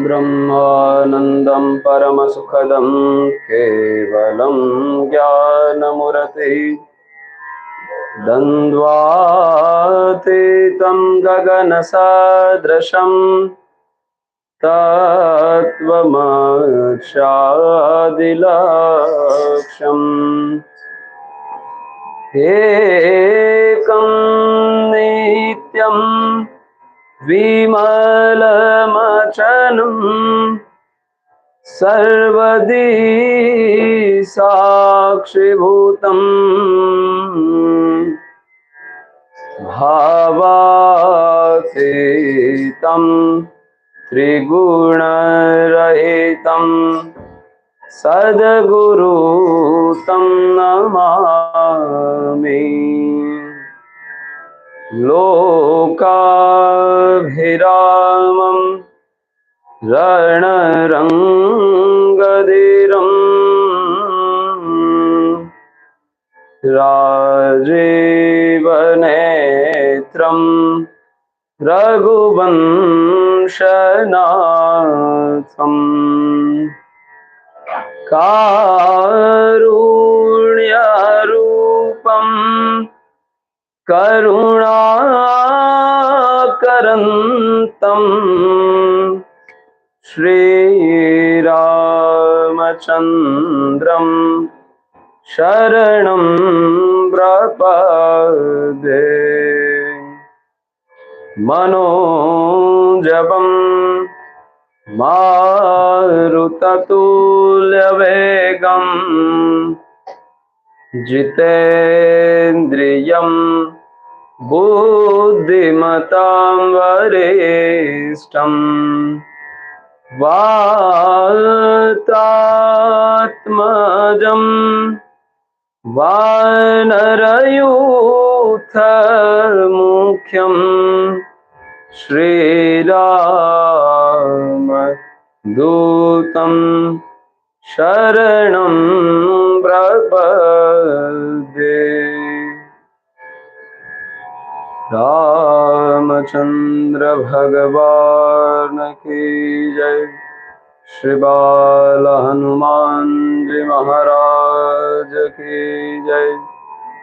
ब्रह्मानन्दं परमसुखदं केवलं ज्ञानमुरतिः द्वन्द्वातीतं गगनसदृशं तत्त्वमक्षादिलक्ष्यम् एकं नित्यं विमलमचलं सर्वदी साक्षिभूतम् भावातीतं त्रिगुणरहितं सद्गुरु तं नमामि। लोकाभिरामं रणरङ्गधीरम् राजीवनेत्रं रघुवंशनाथम् कारुण्यरूपं करुणाकरन्तं श्रीरामचन्द्रं शरणं प्रपद्ये। मनोजवं मारुततुल्यवेगं जितेन्द्रियं बुद्धिमतां वरिष्ठं वातात्मजं वानरयूथमुख्यं श्रीरामदूतं शरणं प्रपद्ये। रामचंद्र भगवान की जय। श्री बाल हनुमान जी महाराज की जय।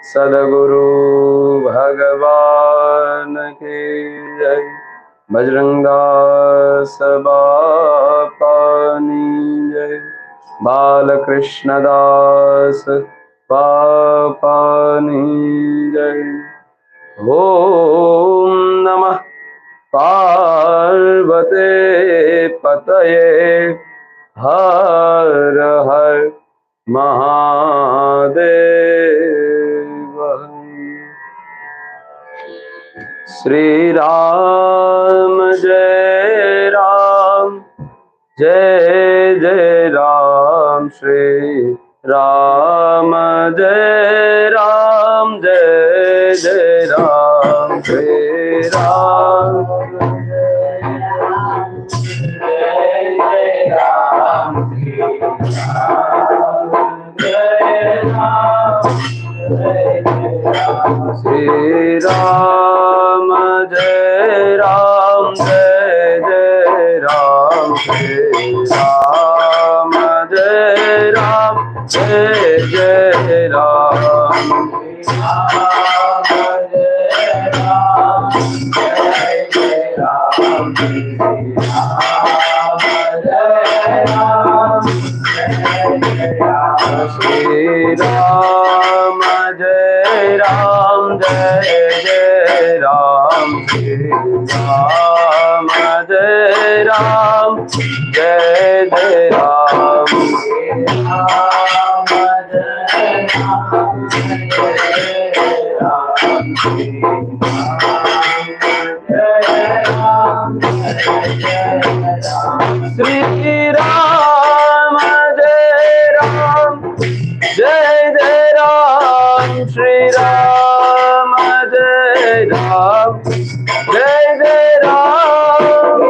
सद्गुरु भगवान की जय। बजरंगदास बापानी जय। बालकृष्णदास बापानी जय। ओम नमः पार्वते पतये हर हर महादेव। श्री राम जय राम जय जय राम। श्री राम जय राम जय जय राम। श्री राम जय जय राम। श्री राम जय राम जय जय राम। श्री राम जय राम जय जय राम। श्री राम जय राम जय जय राम। श्री राम जय राम जय जय राम। श्री राम जय राम जय जय राम।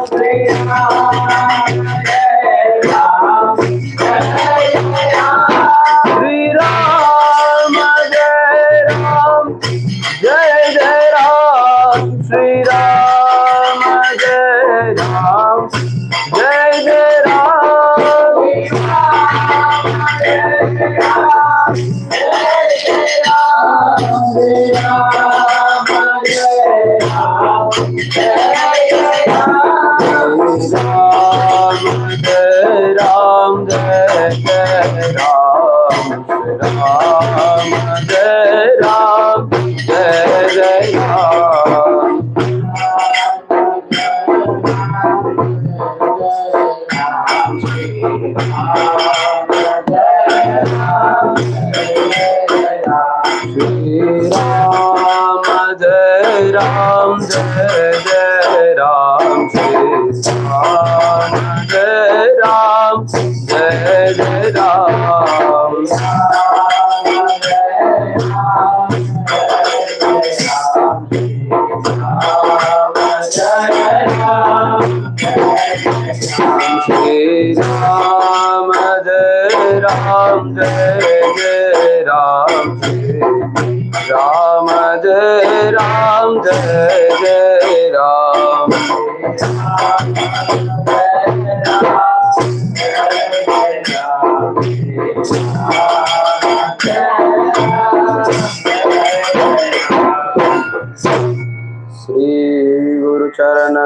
श्री राम जय राम जय जय राम।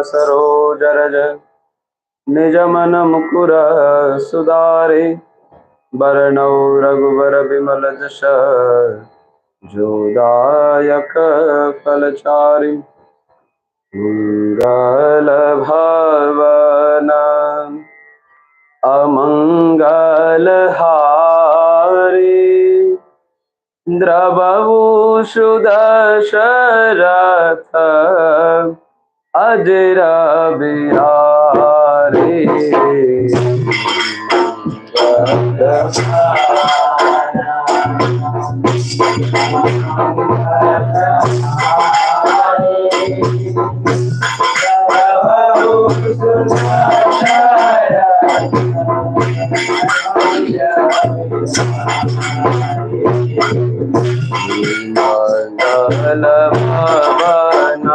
सरोज रज निज मन मुकुर सुधारे बरनौ रघुबर विमल जस जोदायक फलचारि मंगल भवन अमंगल हारी द्रवहु सुदशरथ अजर बिहारी मंगल भवन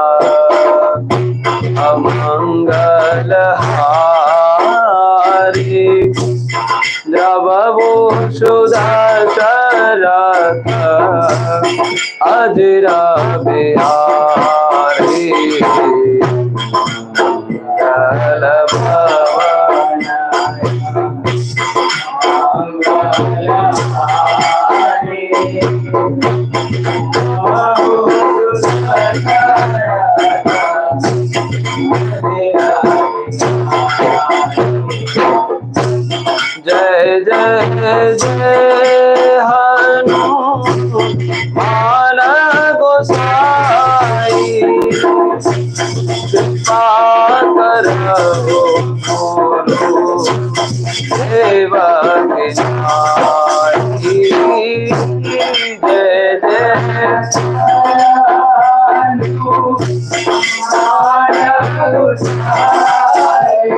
अमंगल हारी द्रवहु सुदशरथ अजर बिहारी मंगल भवन जय जय जय हनुमान गोसाई कृपा करो देवा के नाई जय जय हनुमान गोसाई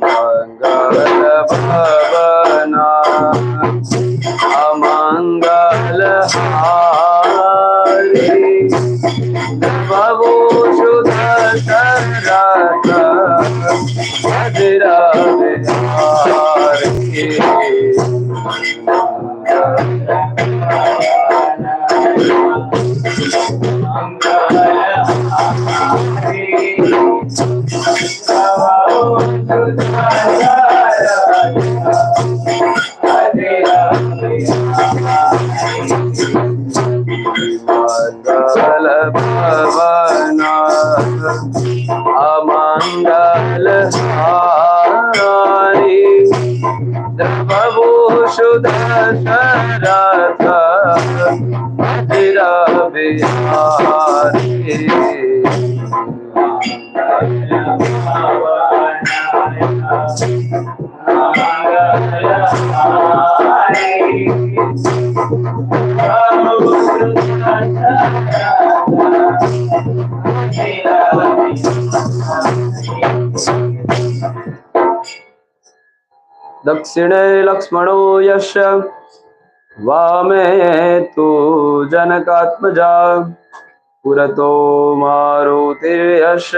मंगल भवन अमंगल हारी द्रवहु सुदशरथ अजर बिहारी मंगल भवन अमंगल हारी द्रवहु सुदशरथ अजर बिहारी दक्षिणे लक्ष्मणो यस्य वामे तु जनकात्मजा पुरतो मारुतिर्यश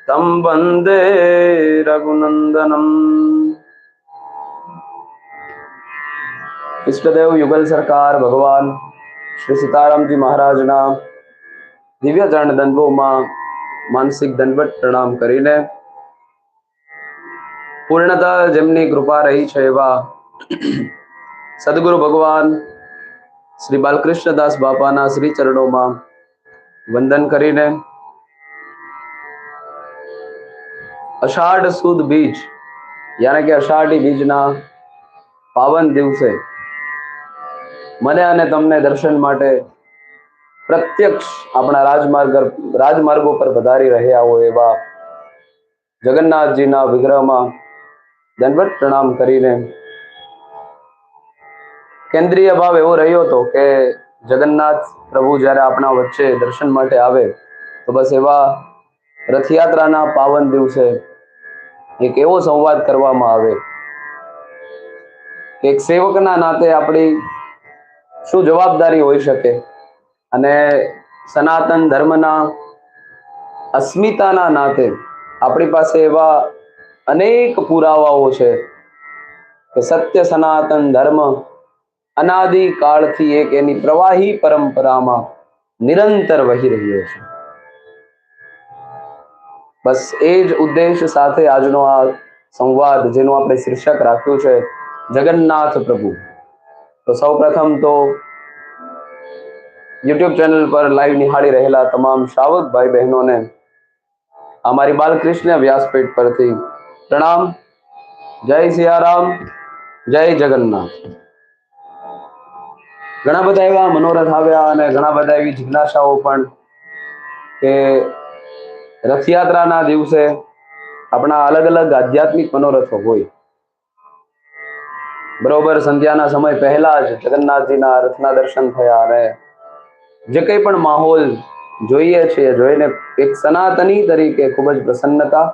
तं वन्दे रघुनंदनम। इष्टदेव युगल सरकार भगवान श्री सीताराम जी महाराज ना दिव्य चरण दंडों मानसिक दंडवत प्रणाम करीने पूर्णतः जेमनी कृपा रही है एवा सदगुरु भगवान श्री बालकृष्णदास बापाना श्री चरणों में वंदन करीने अषाढ़ सुद बीज यानी कि अषाढ़ी बीजना पावन दिवसे मने अने तमने दर्शन माटे प्रत्यक्ष अपना राजमार्गों पर पधारी रह्या हो एवा जगन्नाथ जी ना विग्रह में दंडवत प्रणाम करीने केंद्रीय भाव एवो रह्यो तो के जगन्नाथ प्रभु जયારે આપણા વચ્ચે દર્શન માટે આવે તો બસ એવા રથયાત્રાના પાવન દિવસે એક એવો સંવાદ કરવામાં આવે કે એક સેવકના નાતે આપણી શું જવાબદારી હોઈ શકે અને સનાતન ધર્મના અસ્મિતાના નાતે આપણી પાસે એવા અનેક પુરાવાઓ છે કે સત્ય સનાતન ધર્મ अनादि काल थी एक एनी प्रवाही परंपरा में निरंतर वही रह्यो छे। बस एज उद्देश्य साथे आजनो आ संवाद जेनु आपणे शीर्षक राख्યું છે जगन्नाथ प्रभु। तो सौ प्रथम तो यूट्यूब चैनल पर लाइव निहाળી રહેલા તમામ શ્રાવક भाई बहनों ने हमारी बालकृष्ण व्यासपीठ पर थी प्रणाम। जय सियाराम, जय जगन्नाथ। घણા બધા એવા મનોરથ આવ્યા અને ઘણા બધા એવી જિજ્ઞાસાઓ પણ કે રથયાત્રાના દિવસે આપણા અલગ અલગ આધ્યાત્મિક મનોરથો હોય। બરોબર સંધ્યાના સમય પહેલા જ જગન્નાથજીના રથના દર્શન થયા અને જે કંઈ પણ માહોલ જોઈએ છે જોઈને એક સનાતની તરીકે ખૂબ જ પ્રસન્નતા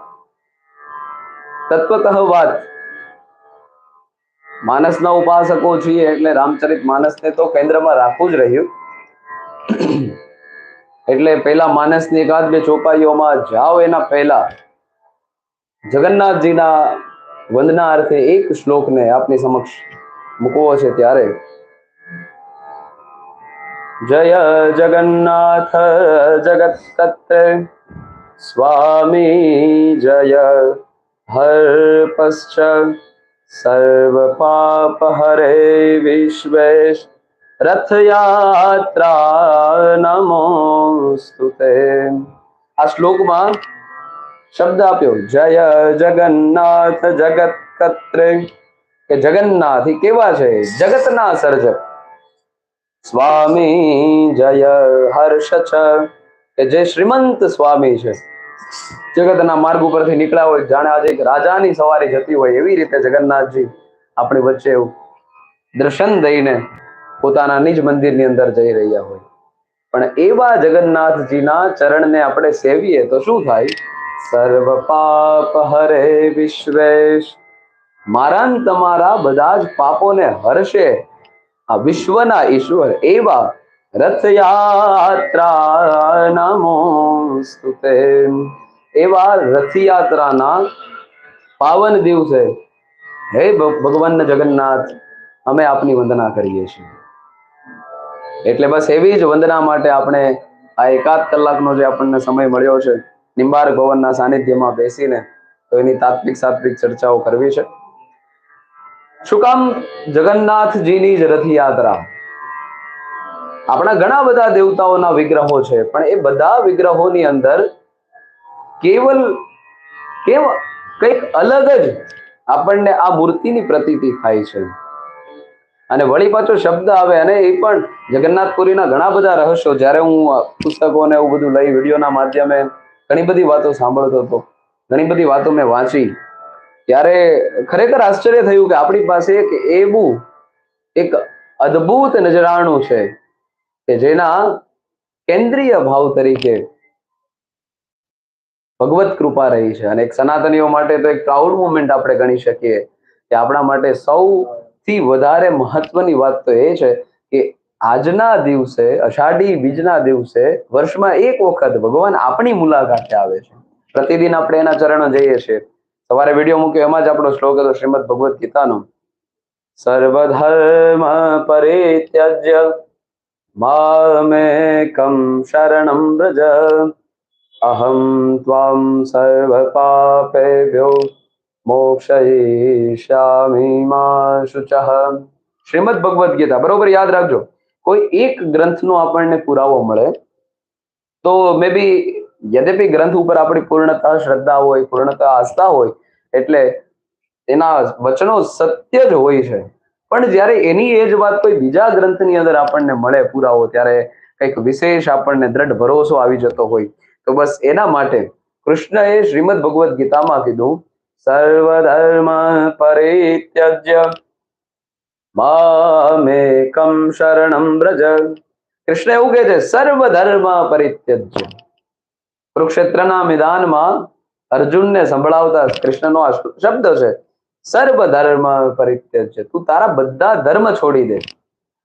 તત્વતઃ વાત માનસના ઉપાસકો છીએ એટલે રામચરિત માનસને તો કેન્દ્રમાં રાખવું જ રહ્યું। એટલે પહેલા માનસની એકાદ બે ચોપાઈઓમાં જાઓ એના પહેલા જગન્નાથજીના વંદના અર્થે એક શ્લોકને આપની સમક્ષ મૂકવો છે ત્યારે જય જગન્નાથ જગત્કર્ત્રે સ્વામી જય હર્પશ્ચ सर्व पाप हरे विश्वेश रथ यात्रा नमोस्तुते। आ श्लोक में शब्द आप्यो जय जगन्नाथ जगत कत्रे के जगन्नाथ केवा छे जगतना सर्जक। स्वामी जय हर्ष के जे श्रीमंत स्वामी छे जगतना मार्ग पर निकळ्या होय जाने आज एक राजानी सवारी जती होय एवी रीते जगन्नाथजी अपनी वच्चे दर्शन दईने पोताना निज मंदिरनी अंदर जई रह्या होय। पण एवा जगन्नाथजीना चरणने આપણે સેવીએ તો શું થાય? સર્વ પાપ હરે વિશ્વેશ, મારા ને તમારા બધા જ પાપોને હરશે આ વિશ્વના ઈશ્વર એવા રથયાત્રા નમોસ્તુતે। एवा रथयात्राना पावन दिवसे हे भगवान जगन्नाथ अमे आपनी वंदना करीए छीए। एटले बस एवी ज वंदना माटे आपणे आ एकाद कलाकनो जे आपणने समय मळ्यो छे निंबार्क भवनना सानिध्यमां बेसीने तो एनी तात्विक सात्विक चर्चाओ करवी छे। शुं काम जगन्नाथजीनी ज रथयात्रा? आपणा घणा बधा देवताओना विग्रहो छे पण ए बधा विग्रहोनी अंदर केवल કંઈક અલગ જ આપણને આ મૂર્તિની પ્રતીતિ થાય છે। અને વળી પાછો શબ્દ આવે અને એ પણ જગન્નાથપુરીના ઘણા બધા રહસ્યો જ્યારે હું પુસ્તકોને એવું બધું લઈ વિડીયોના માધ્યમે ઘણી બધી વાતો સાંભળતો હતો, ઘણી બધી વાતો મેં વાંચી ત્યારે ખરેખર આશ્ચર્ય થયું કે આપણી પાસે એક એવું એક અદ્ભુત નજરાણું છે કે જેના કેન્દ્રીય ભાવ તરીકે ભગવત કૃપા રહી છે। અને એક સનાતનીઓ માટે તો એક પ્રાઉડ મોમેન્ટ આપણે ગણી શકીએ કે આપણા માટે સૌ થી વધારે મહત્વની વાત તો એ છે કે આજના દિવસે અષાઢી બીજના દિવસે વર્ષમાં એક વખત ભગવાન આપણી મુલાકાતે આવે છે. પ્રતિદિન આપણે એના ચરણો જઈએ છીએ. સવારે વિડીયો મૂક્યો એમાં જ આપણો શ્લોક હતો શ્રીમદ ભગવદ્ ગીતાનો, સર્વધર્મ પરિત્યજ્ય મામેકં શરણં વ્રજ અહમ ત્વામ સર્વ પાપેભ્યો મોક્ષયિષ્યામિ મા શુચઃ. શ્રીમદ ભગવદ્ ગીતા બરોબર યાદ રાખજો. કોઈ એક ગ્રંથનો આપણને પુરાવો મળે તો મે બી યદ્યપી ગ્રંથ ઉપર આપણી પૂર્ણતઃ શ્રદ્ધા હોય, પૂર્ણતઃ આસ્થા હોય, એટલે એના વચનો સત્ય જ હોય છે. પણ જ્યારે એની એ જ વાત કોઈ બીજા ગ્રંથની અંદર આપણને મળે પુરાવો, ત્યારે કંઈક વિશેષ આપણને દ્રઢ ભરોસો આવી જતો હોય. તો બસ એના માટે કૃષ્ણએ શ્રીમદ ભગવદ્ ગીતામાં કીધું, સર્વધર્મ પરિત્યજ્ય મામેકં શરણં વ્રજ. કૃષ્ણ એવું કહે છે, સર્વ ધર્મ પરિત્યજ્ય. કુરુક્ષેત્રના મેદાનમાં અર્જુનને સંભળાવતા કૃષ્ણનો આ શબ્દ છે, સર્વ ધર્મ પરિત્યજ્ય. તું તારા બધા ધર્મ છોડી દે.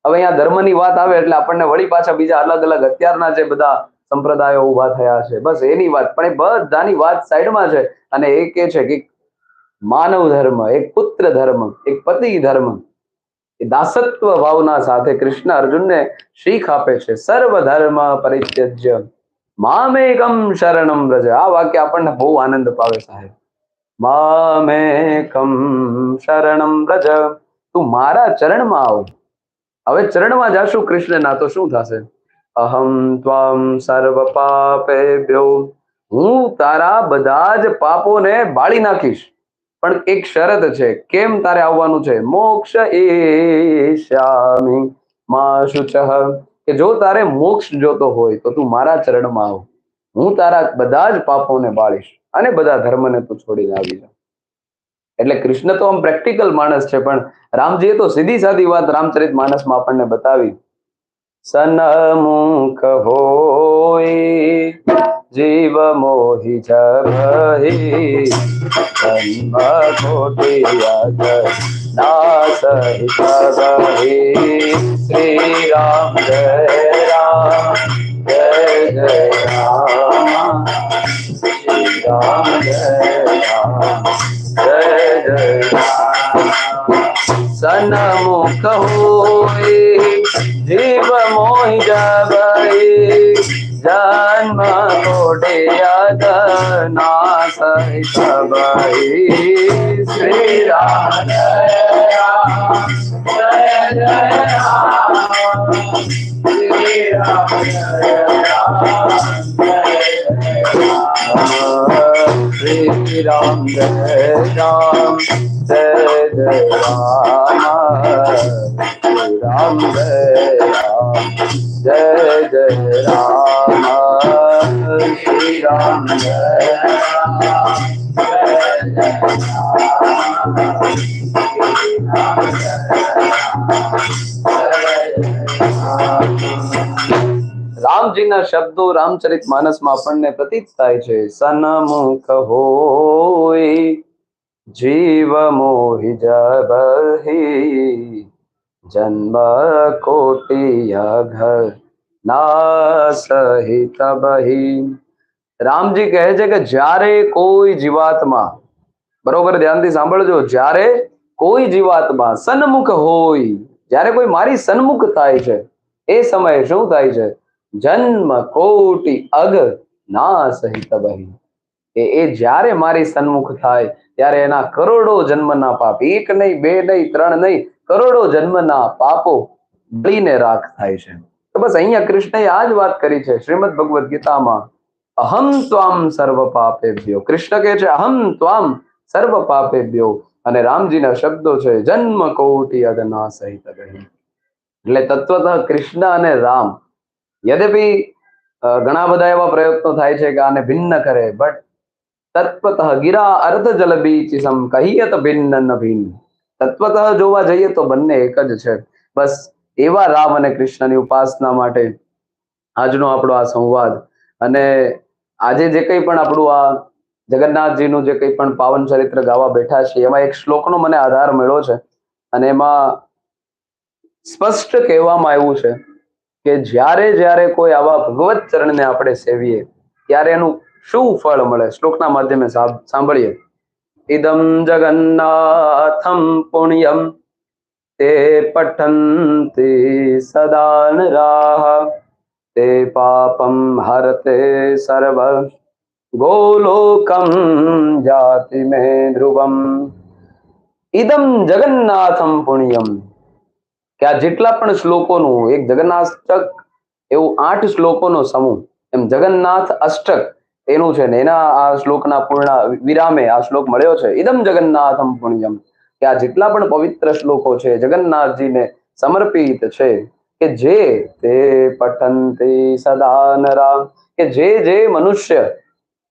હવે અહીંયા ધર્મની વાત આવે એટલે આપણને વળી પાછા બીજા અલગ અલગ અત્યારના જે બધા સંપ્રદાયો ઉભા થયા છે, બસ એની વાત. પણ એ બધાની વાત સાઈડમાં છે અને એ કે છે કે માનવ ધર્મ, એક પુત્ર ધર્મ, એક પતિ ધર્મ, એ દાસત્વ ભાવના સાથે કૃષ્ણ અર્જુનને શીખ આપે છે, સર્વ ધર્મ પરિત્યજ્ય મામેકં શરણં વ્રજ. આ વાક્ય આપણને બહુ આનંદ પાવે સાહેબ. મામેકં શરણં વ્રજ, તું મારા ચરણમાં આવ. હવે ચરણમાં જાશું કૃષ્ણના તો શું થશે? અહમ ત્વામ સર્વ પાપેભ્યો, હું તારા બધા જ પાપોને બાળી નાખીશ. પણ એક શરત છે. કેમ તારે આવવાનું છે? મોક્ષ એષ્યામિ મા શુચઃ, કે જો તારે મોક્ષ જોતો હોય તો તું મારા ચરણમાં આવ. હું તારા બધા જ પાપોને બાળીશ અને બધા ધર્મને તું છોડીને આવી જા. એટલે કૃષ્ણ તો આમ પ્રેક્ટિકલ માણસ છે, પણ રામજીએ તો સીધી સાદી વાત રામચરિત માનસમાં આપણને બતાવી. સન્મુખ હોય જીવ મોહી જભહી, જન્મ કોટી યગ નાસ હિતભહી. શ્રી રામ જય રામ જય જય રામ, શ્રી રામ જય રામ જય જય રામ. સન્મુખ હોય જીવ મોહી જભહી, જન્મ કોટી યગ નાસ હિતભહી. શ્રી રામ જય રામ જય જય રામ, શ્રી રામ જય રામ જય જય રામ. શ્રી રામ જય રામ જય જય રામ, શ્રી રામ જય રામ જય જય રામ, શ્રી રામ જય રામ જય જય રામ. રામજીના શબ્દો રામચરિત માનસમાં આપણને પ્રતીત થાય છે. સન્મુખ હોય જીવ મોહી જભહી, જન્મ કોટી યગ નાસ હિતભહી. રામજી કહે છે કે જ્યારે કોઈ જીવાત્મા, બરોબર ધ્યાનથી સાંભળજો, જ્યારે કોઈ જીવાત્મા સન્મુખ હોય, જ્યારે કોઈ મારી સન્મુખ થાય છે, એ સમયે શું થાય છે? જન્મ કોટી અગ નાસ હિતભહી. એ જ્યારે મારી સન્મુખ થાય ત્યારે એના કરોડો જન્મના પાપ, એક નહીં, બે નહીં, ત્રણ નહીં, કરોડો જન્મના પાપો બળીને રાખ થાય છે. તો બસ અહીંયા કૃષ્ણએ આ જ વાત કરી છે શ્રીમદ ભગવદ્ ગીતામાં. અહમ ત્વામ સર્વ પાપેભ્યો. કૃષ્ણ કહે છે અહમ ત્વામ સર્વ પાપેભ્યો, અને રામજીના શબ્દો છે જન્મ કોટી અગ નાસ હિતભહી. એટલે તત્વતઃ કૃષ્ણ અને રામ, યદ્યપી ઘણા બધા એવા પ્રયત્નો થાય છે કે આને ભિન્ન કરે, બટ તત્વતઃ ગિરા અર્ધ જલ બીચ સમ કહિયત ભિન્ન ન ભિન્ન. તત્વતઃ જોવા જઈએ તો બંને એક જ છે. બસ એવા રામ અને કૃષ્ણની ઉપાસના માટે આજનો આપણો આ સંવાદ. અને આજે જે કંઈ પણ આપણું આ જગન્નાથજીનું જે કંઈ પણ પાવન ચરિત્ર ગાવા બેઠા છે, એમાં એક શ્લોકનો મને આધાર મળ્યો છે. અને એમાં સ્પષ્ટ કહેવામાં આવ્યું છે કે જ્યારે જ્યારે કોઈ આવા ભગવત ચરણને આપણે સેવીએ ત્યારે એનું શું ફળ મળે. શ્લોકના માધ્યમે સાંભળીએ. ઇદમ જગન્નાથમ પુણ્યમ તે પઠંતિ સદા નરાઃ તે પાપમ હરતે સર્વ ગોલોકમ જાતિ મે ધ્રુવમ. ઇદમ જગન્નાથમ પુણ્યમ, કે આ જેટલા પણ શ્લોકોનું એક જગન્નાથક એવું 8 શ્લોકોનો સમૂહ, એમ જગન્નાથ અષ્ટક એનું છે ને એના આ શ્લોકના પૂર્ણ વિરામે આ શ્લોક મળ્યો છે. ઇદમ જગન્નાથમ પુણ્યમ, કે આ જેટલા પણ પવિત્ર શ્લોકો છે જગન્નાથજીને સમર્પિત છે, કે જે તે પઠંતિ સદા નરા, કે જે મનુષ્ય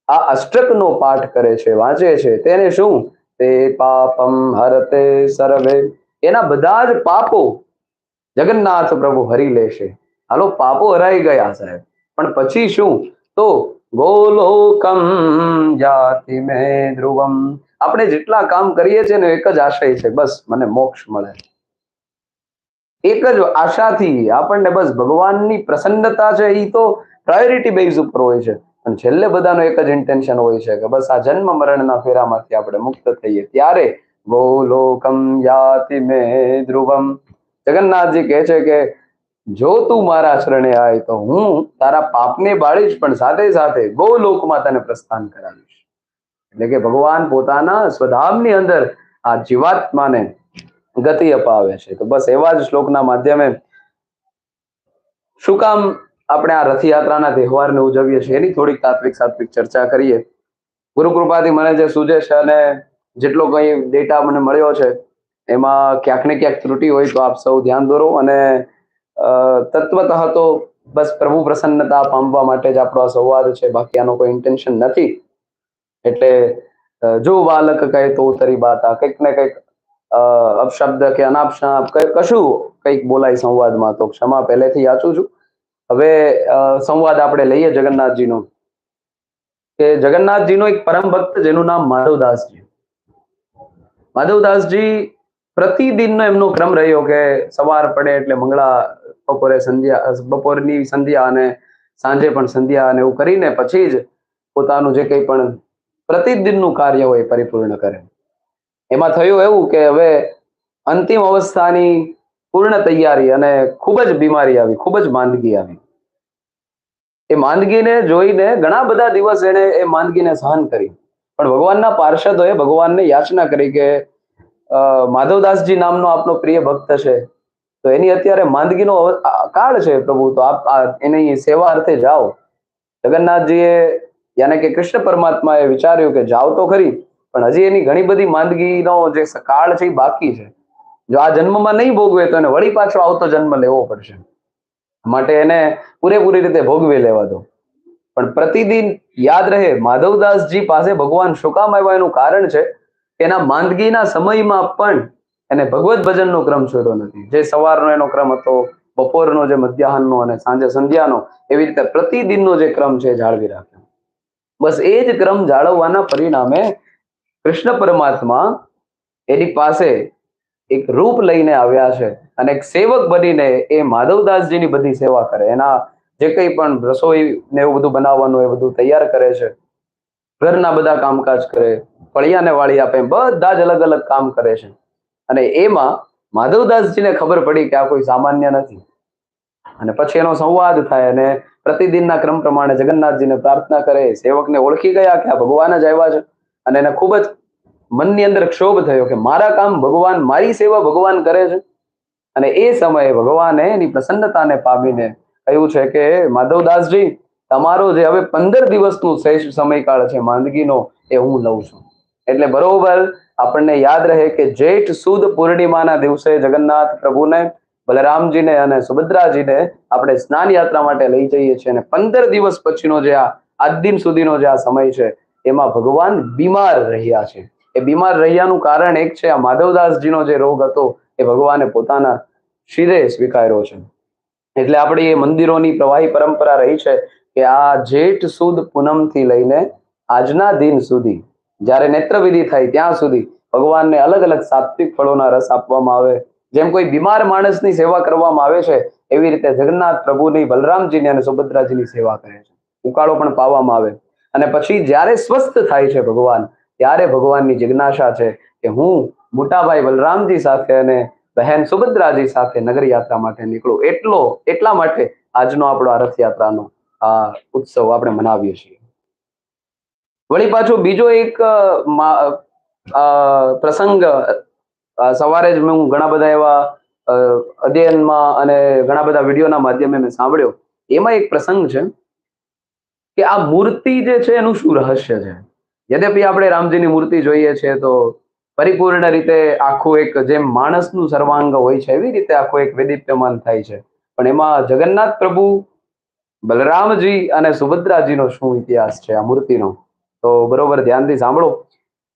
આ અષ્ટકનો પાઠ કરે છે, વાંચે છે, તેને શું? તે પાપમ હરતે સર્વે, એના બધા જ પાપો જગન્નાથ પ્રભુ હરી લેશે. હાલો, પાપો હરાઈ ગયા સાહેબ, પણ પછી શું? તો ગોલોકમ જાતિ મે ધ્રુવમ. આપણે જેટલા કામ કરીએ છીએ ને એક જ આશય છે, બસ મને મોક્ષ મળે. એક જ આશાથી આપણને બસ ભગવાનની પ્રસન્નતા છે, એ તો પ્રાયોરિટી બેઝ ઉપર હોય છે. અને છેલ્લે બધાનો એક જ ઇન્ટેન્શન હોય છે કે બસ આ જન્મ મરણના ફેરામાંથી આપણે મુક્ત થઈએ. ત્યારે ગોલોકમ યાતિ મે ધ્રુવમ. જગન્નાથજી કહે છે કે જો તું મારા શરણે આય તો હું તારા પાપને બાળીશ, પણ સાથે સાથે ગોલોકમાં તને પ્રસ્થાન કરાવીશ. એટલે કે ભગવાન પોતાના સ્વધામની અંદર આ જીવાત્માને ગતિ અપાવે છે. તો બસ એવા જ શ્લોકના માધ્યમે શું કામ આપણે આ રથયાત્રાના તહેવારને ઉજવીએ છીએ એની થોડીક તાત્વિક સાત્વિક ચર્ચા કરીએ. ગુરુ કૃપાથી મને જે સૂજે છે અને જેટલો કંઈ ડેટા મને મળ્યો છે એમાં ક્યાંક ને ક્યાંક ત્રુટિ હોય તો આપ સૌ ધ્યાન દોરો. અને તત્વતઃ તો બસ પ્રભુ પ્રસન્નતા પામવા માટે જ આપણો આ સંવાદ છે, બાકી આનો કોઈ ઇન્ટેન્શન નથી. એટલે જો બાલક કહે તો ઉતરી બાતા, કંઈક ને કંઈક અપશબ્દ કે અનાપશબ્દ કશું કંઈક બોલાય સંવાદમાં તો ક્ષમા પહેલેથી યાચું છું. હવે સંવાદ આપણે લઈએ જગન્નાથજીનો, કે જગન્નાથજીનો એક પરમ ભક્ત જેનું નામ માધવદાસજી. માધવદાસજી પ્રતિદિનનો એમનો ક્રમ રહ્યો કે સવાર પડે એટલે મંગળા, બપોરની સંધ્યા અને સાંજે પણ સંધ્યા, અને એવું કરીને પછી જ પોતાનું જે કંઈ પણ પ્રતિદિનનું કાર્ય હોય પરિપૂર્ણ કરે. એમાં થયું એવું કે હવે અંતિમ અવસ્થાની પૂર્ણ તૈયારી અને ખૂબ જ બીમારી આવી, ખૂબ જ માંદગી આવી. એ માંદગીને જોઈને ઘણા બધા દિવસ એને એ માંદગીને સહન કરી, પણ ભગવાનના પાર્ષદોએ ભગવાનને યાચના કરી કે માધવદાસજી નામનો આપનો પ્રિય ભક્ત છે, તો એની અત્યારે માંદગીનો કાળ છે પ્રભુ, તો આપ એની સેવા અર્થે જાઓ. જગન્નાથજીએ યાને કે કૃષ્ણ પરમાત્માએ વિચાર્યું કે જાઓ તો ખરી, પણ હજી એની ઘણી બધી માંદગીનો જે કાળ છે એ બાકી છે. જો આ જન્મમાં નહીં ભોગવે તો એને વળી પાછો આવતો જન્મ લેવો પડશે, માટે એને પૂરેપૂરી રીતે ભોગવી લેવા દો. પણ પ્રતિદિન યાદ રહે માધવદાસજી પાસે ભગવાન શું કામ આવ્યા એનું કારણ છે કે એના માંદગીના સમયમાં પણ એને ભગવત ભજનનો ક્રમ છોડ્યો નથી. જે સવારનો એનો ક્રમ હતો, બપોરનો, જે મધ્યાહનનો અને સાંજે સંધ્યાનો, એવી રીતે પ્રતિદિનનો જે ક્રમ છે જાળવી રાખ્યો. બસ એ જ ક્રમ જાળવવાના પરિણામે કૃષ્ણ પરમાત્મા એની પાસે એક રૂપ લઈને આવ્યા છે અને એક સેવક બનીને એ માધવદાસજીની બધી સેવા કરે. એના જે કંઈ પણ રસોઈ ને એવું બધું બનાવવાનું એ બધું તૈયાર કરે છે, ઘરના બધા કામકાજ કરે, ફળિયાને વાળી આપે, બધા જ અલગ અલગ કામ કરે છે. અને એમાં માધવદાસજીને ખબર પડી કે આ કોઈ સામાન્ય નથી. અને પછી એનો સંવાદ થાય અને પ્રતિદિનના ક્રમ પ્રમાણે જગન્નાથજીને પ્રાર્થના કરે. સેવકને ઓળખી ગયા કે આ ભગવાન જ આવ્યા છે, અને એને ખૂબ જ મનની અંદર ક્ષોભ થયો કે મારા કામ ભગવાન, મારી સેવા ભગવાન કરે છે. અને એ સમયે ભગવાને એની પ્રસન્નતાને પામીને કહ્યું છે કે માધવદાસજી, તમારો જે હવે 15 દિવસનું શ્રેષ્ઠ સમયકાળ છે માંદગીનો, એ હું લઉં છું. એટલે બરોબર આપણને યાદ રહે કે જેઠ સુદ પૂર્ણિમાના દિવસે જગન્નાથ પ્રભુને, બલરામજીને અને સુભદ્રાજીને આપણે સ્નાન યાત્રા માટે લઈ જઈએ છીએ. અને 15 દિવસ પછીનો જે આજ દિન સુધીનો જે આ સમય છે એમાં ભગવાન બીમાર રહ્યા છે. એ બીમાર રહ્યાનું કારણ એક છે, આ માધવદાસજીનો જે રોગ હતો એ ભગવાને પોતાના શિરે સ્વીકાર્યો છે. એટલે આપણી એ મંદિરોની પ્રવાહી પરંપરા રહી છે કે આ જેઠ સુદ પૂનમથી લઈને આજના દિન સુધી, જ્યારે નેત્રવિધિ થાય ત્યાં સુધી ભગવાનને અલગ અલગ સાત્વિક ફળોના રસ આપવામાં આવે. જેમ કોઈ બીમાર માણસની સેવા કરવામાં આવે છે, એવી રીતે જગન્નાથ પ્રભુની, બલરામજીની અને સુભદ્રાજીની સેવા કરે છે. ઉકાળો પણ પાવામાં આવે. અને પછી જ્યારે સ્વસ્થ થાય છે ભગવાન, ત્યારે ભગવાનની જિજ્ઞાસા છે કે હું મોટાભાઈ બલરામજી સાથે અને બહેન સુભદ્રાજી સાથે નગર યાત્રા માટે નીકળું. એટલા માટે આજનો આપણો આ રથયાત્રાનો આ ઉત્સવ આપણે મનાવીએ છીએ. વળી પાછો બીજો એક પ્રસંગ સવારે જ હું ઘણા બધા એવા અધ્યયનમાં અને ઘણા બધા વિડીયોના માધ્યમે મેં સાંભળ્યો. એમાં એક પ્રસંગ છે કે આ મૂર્તિ જે છે એનું શું રહસ્ય છે. યદ્યપિ આપણે રામજીની મૂર્તિ જોઈએ છીએ તો પરિપૂર્ણ રીતે આખું એક જેમ માણસનું સર્વાંગ હોય છે એવી રીતે આખું એક વૈદિત્યમાન થાય છે. પણ એમાં જગન્નાથ પ્રભુ, બલરામજી અને સુભદ્રાજીનો શું ઇતિહાસ છે આ મૂર્તિનો, તો બરોબર ધ્યાનથી સાંભળો.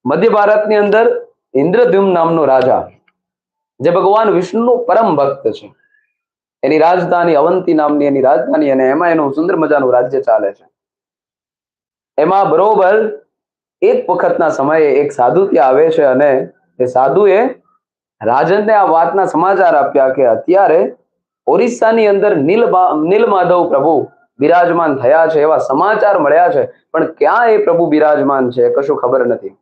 મધ્ય ભારતની અંદર ઇન્દ્રદ્યુમ્ન નામનો રાજા, જે ભગવાન વિષ્ણુનો પરમ ભક્ત છે, એની રાજધાની અવંતી નામની એની રાજધાની, અને એમાં એનું સુંદર મજાનું રાજ્ય ચાલે છે. એમાં બરોબર એક વખતના સમયે એક સાધુ ત્યાં આવે છે અને એ સાધુએ રાજનને આ વાતના સમાચાર આપ્યા કે અત્યારે ઓરિસ્સાની અંદર નીલમાધવ પ્રભુ બિરાજમાન થયા છે, એવા સમાચાર મળ્યા છે, પણ ક્યાં એ પ્રભુ બિરાજમાન છે કશું ખબર નથી.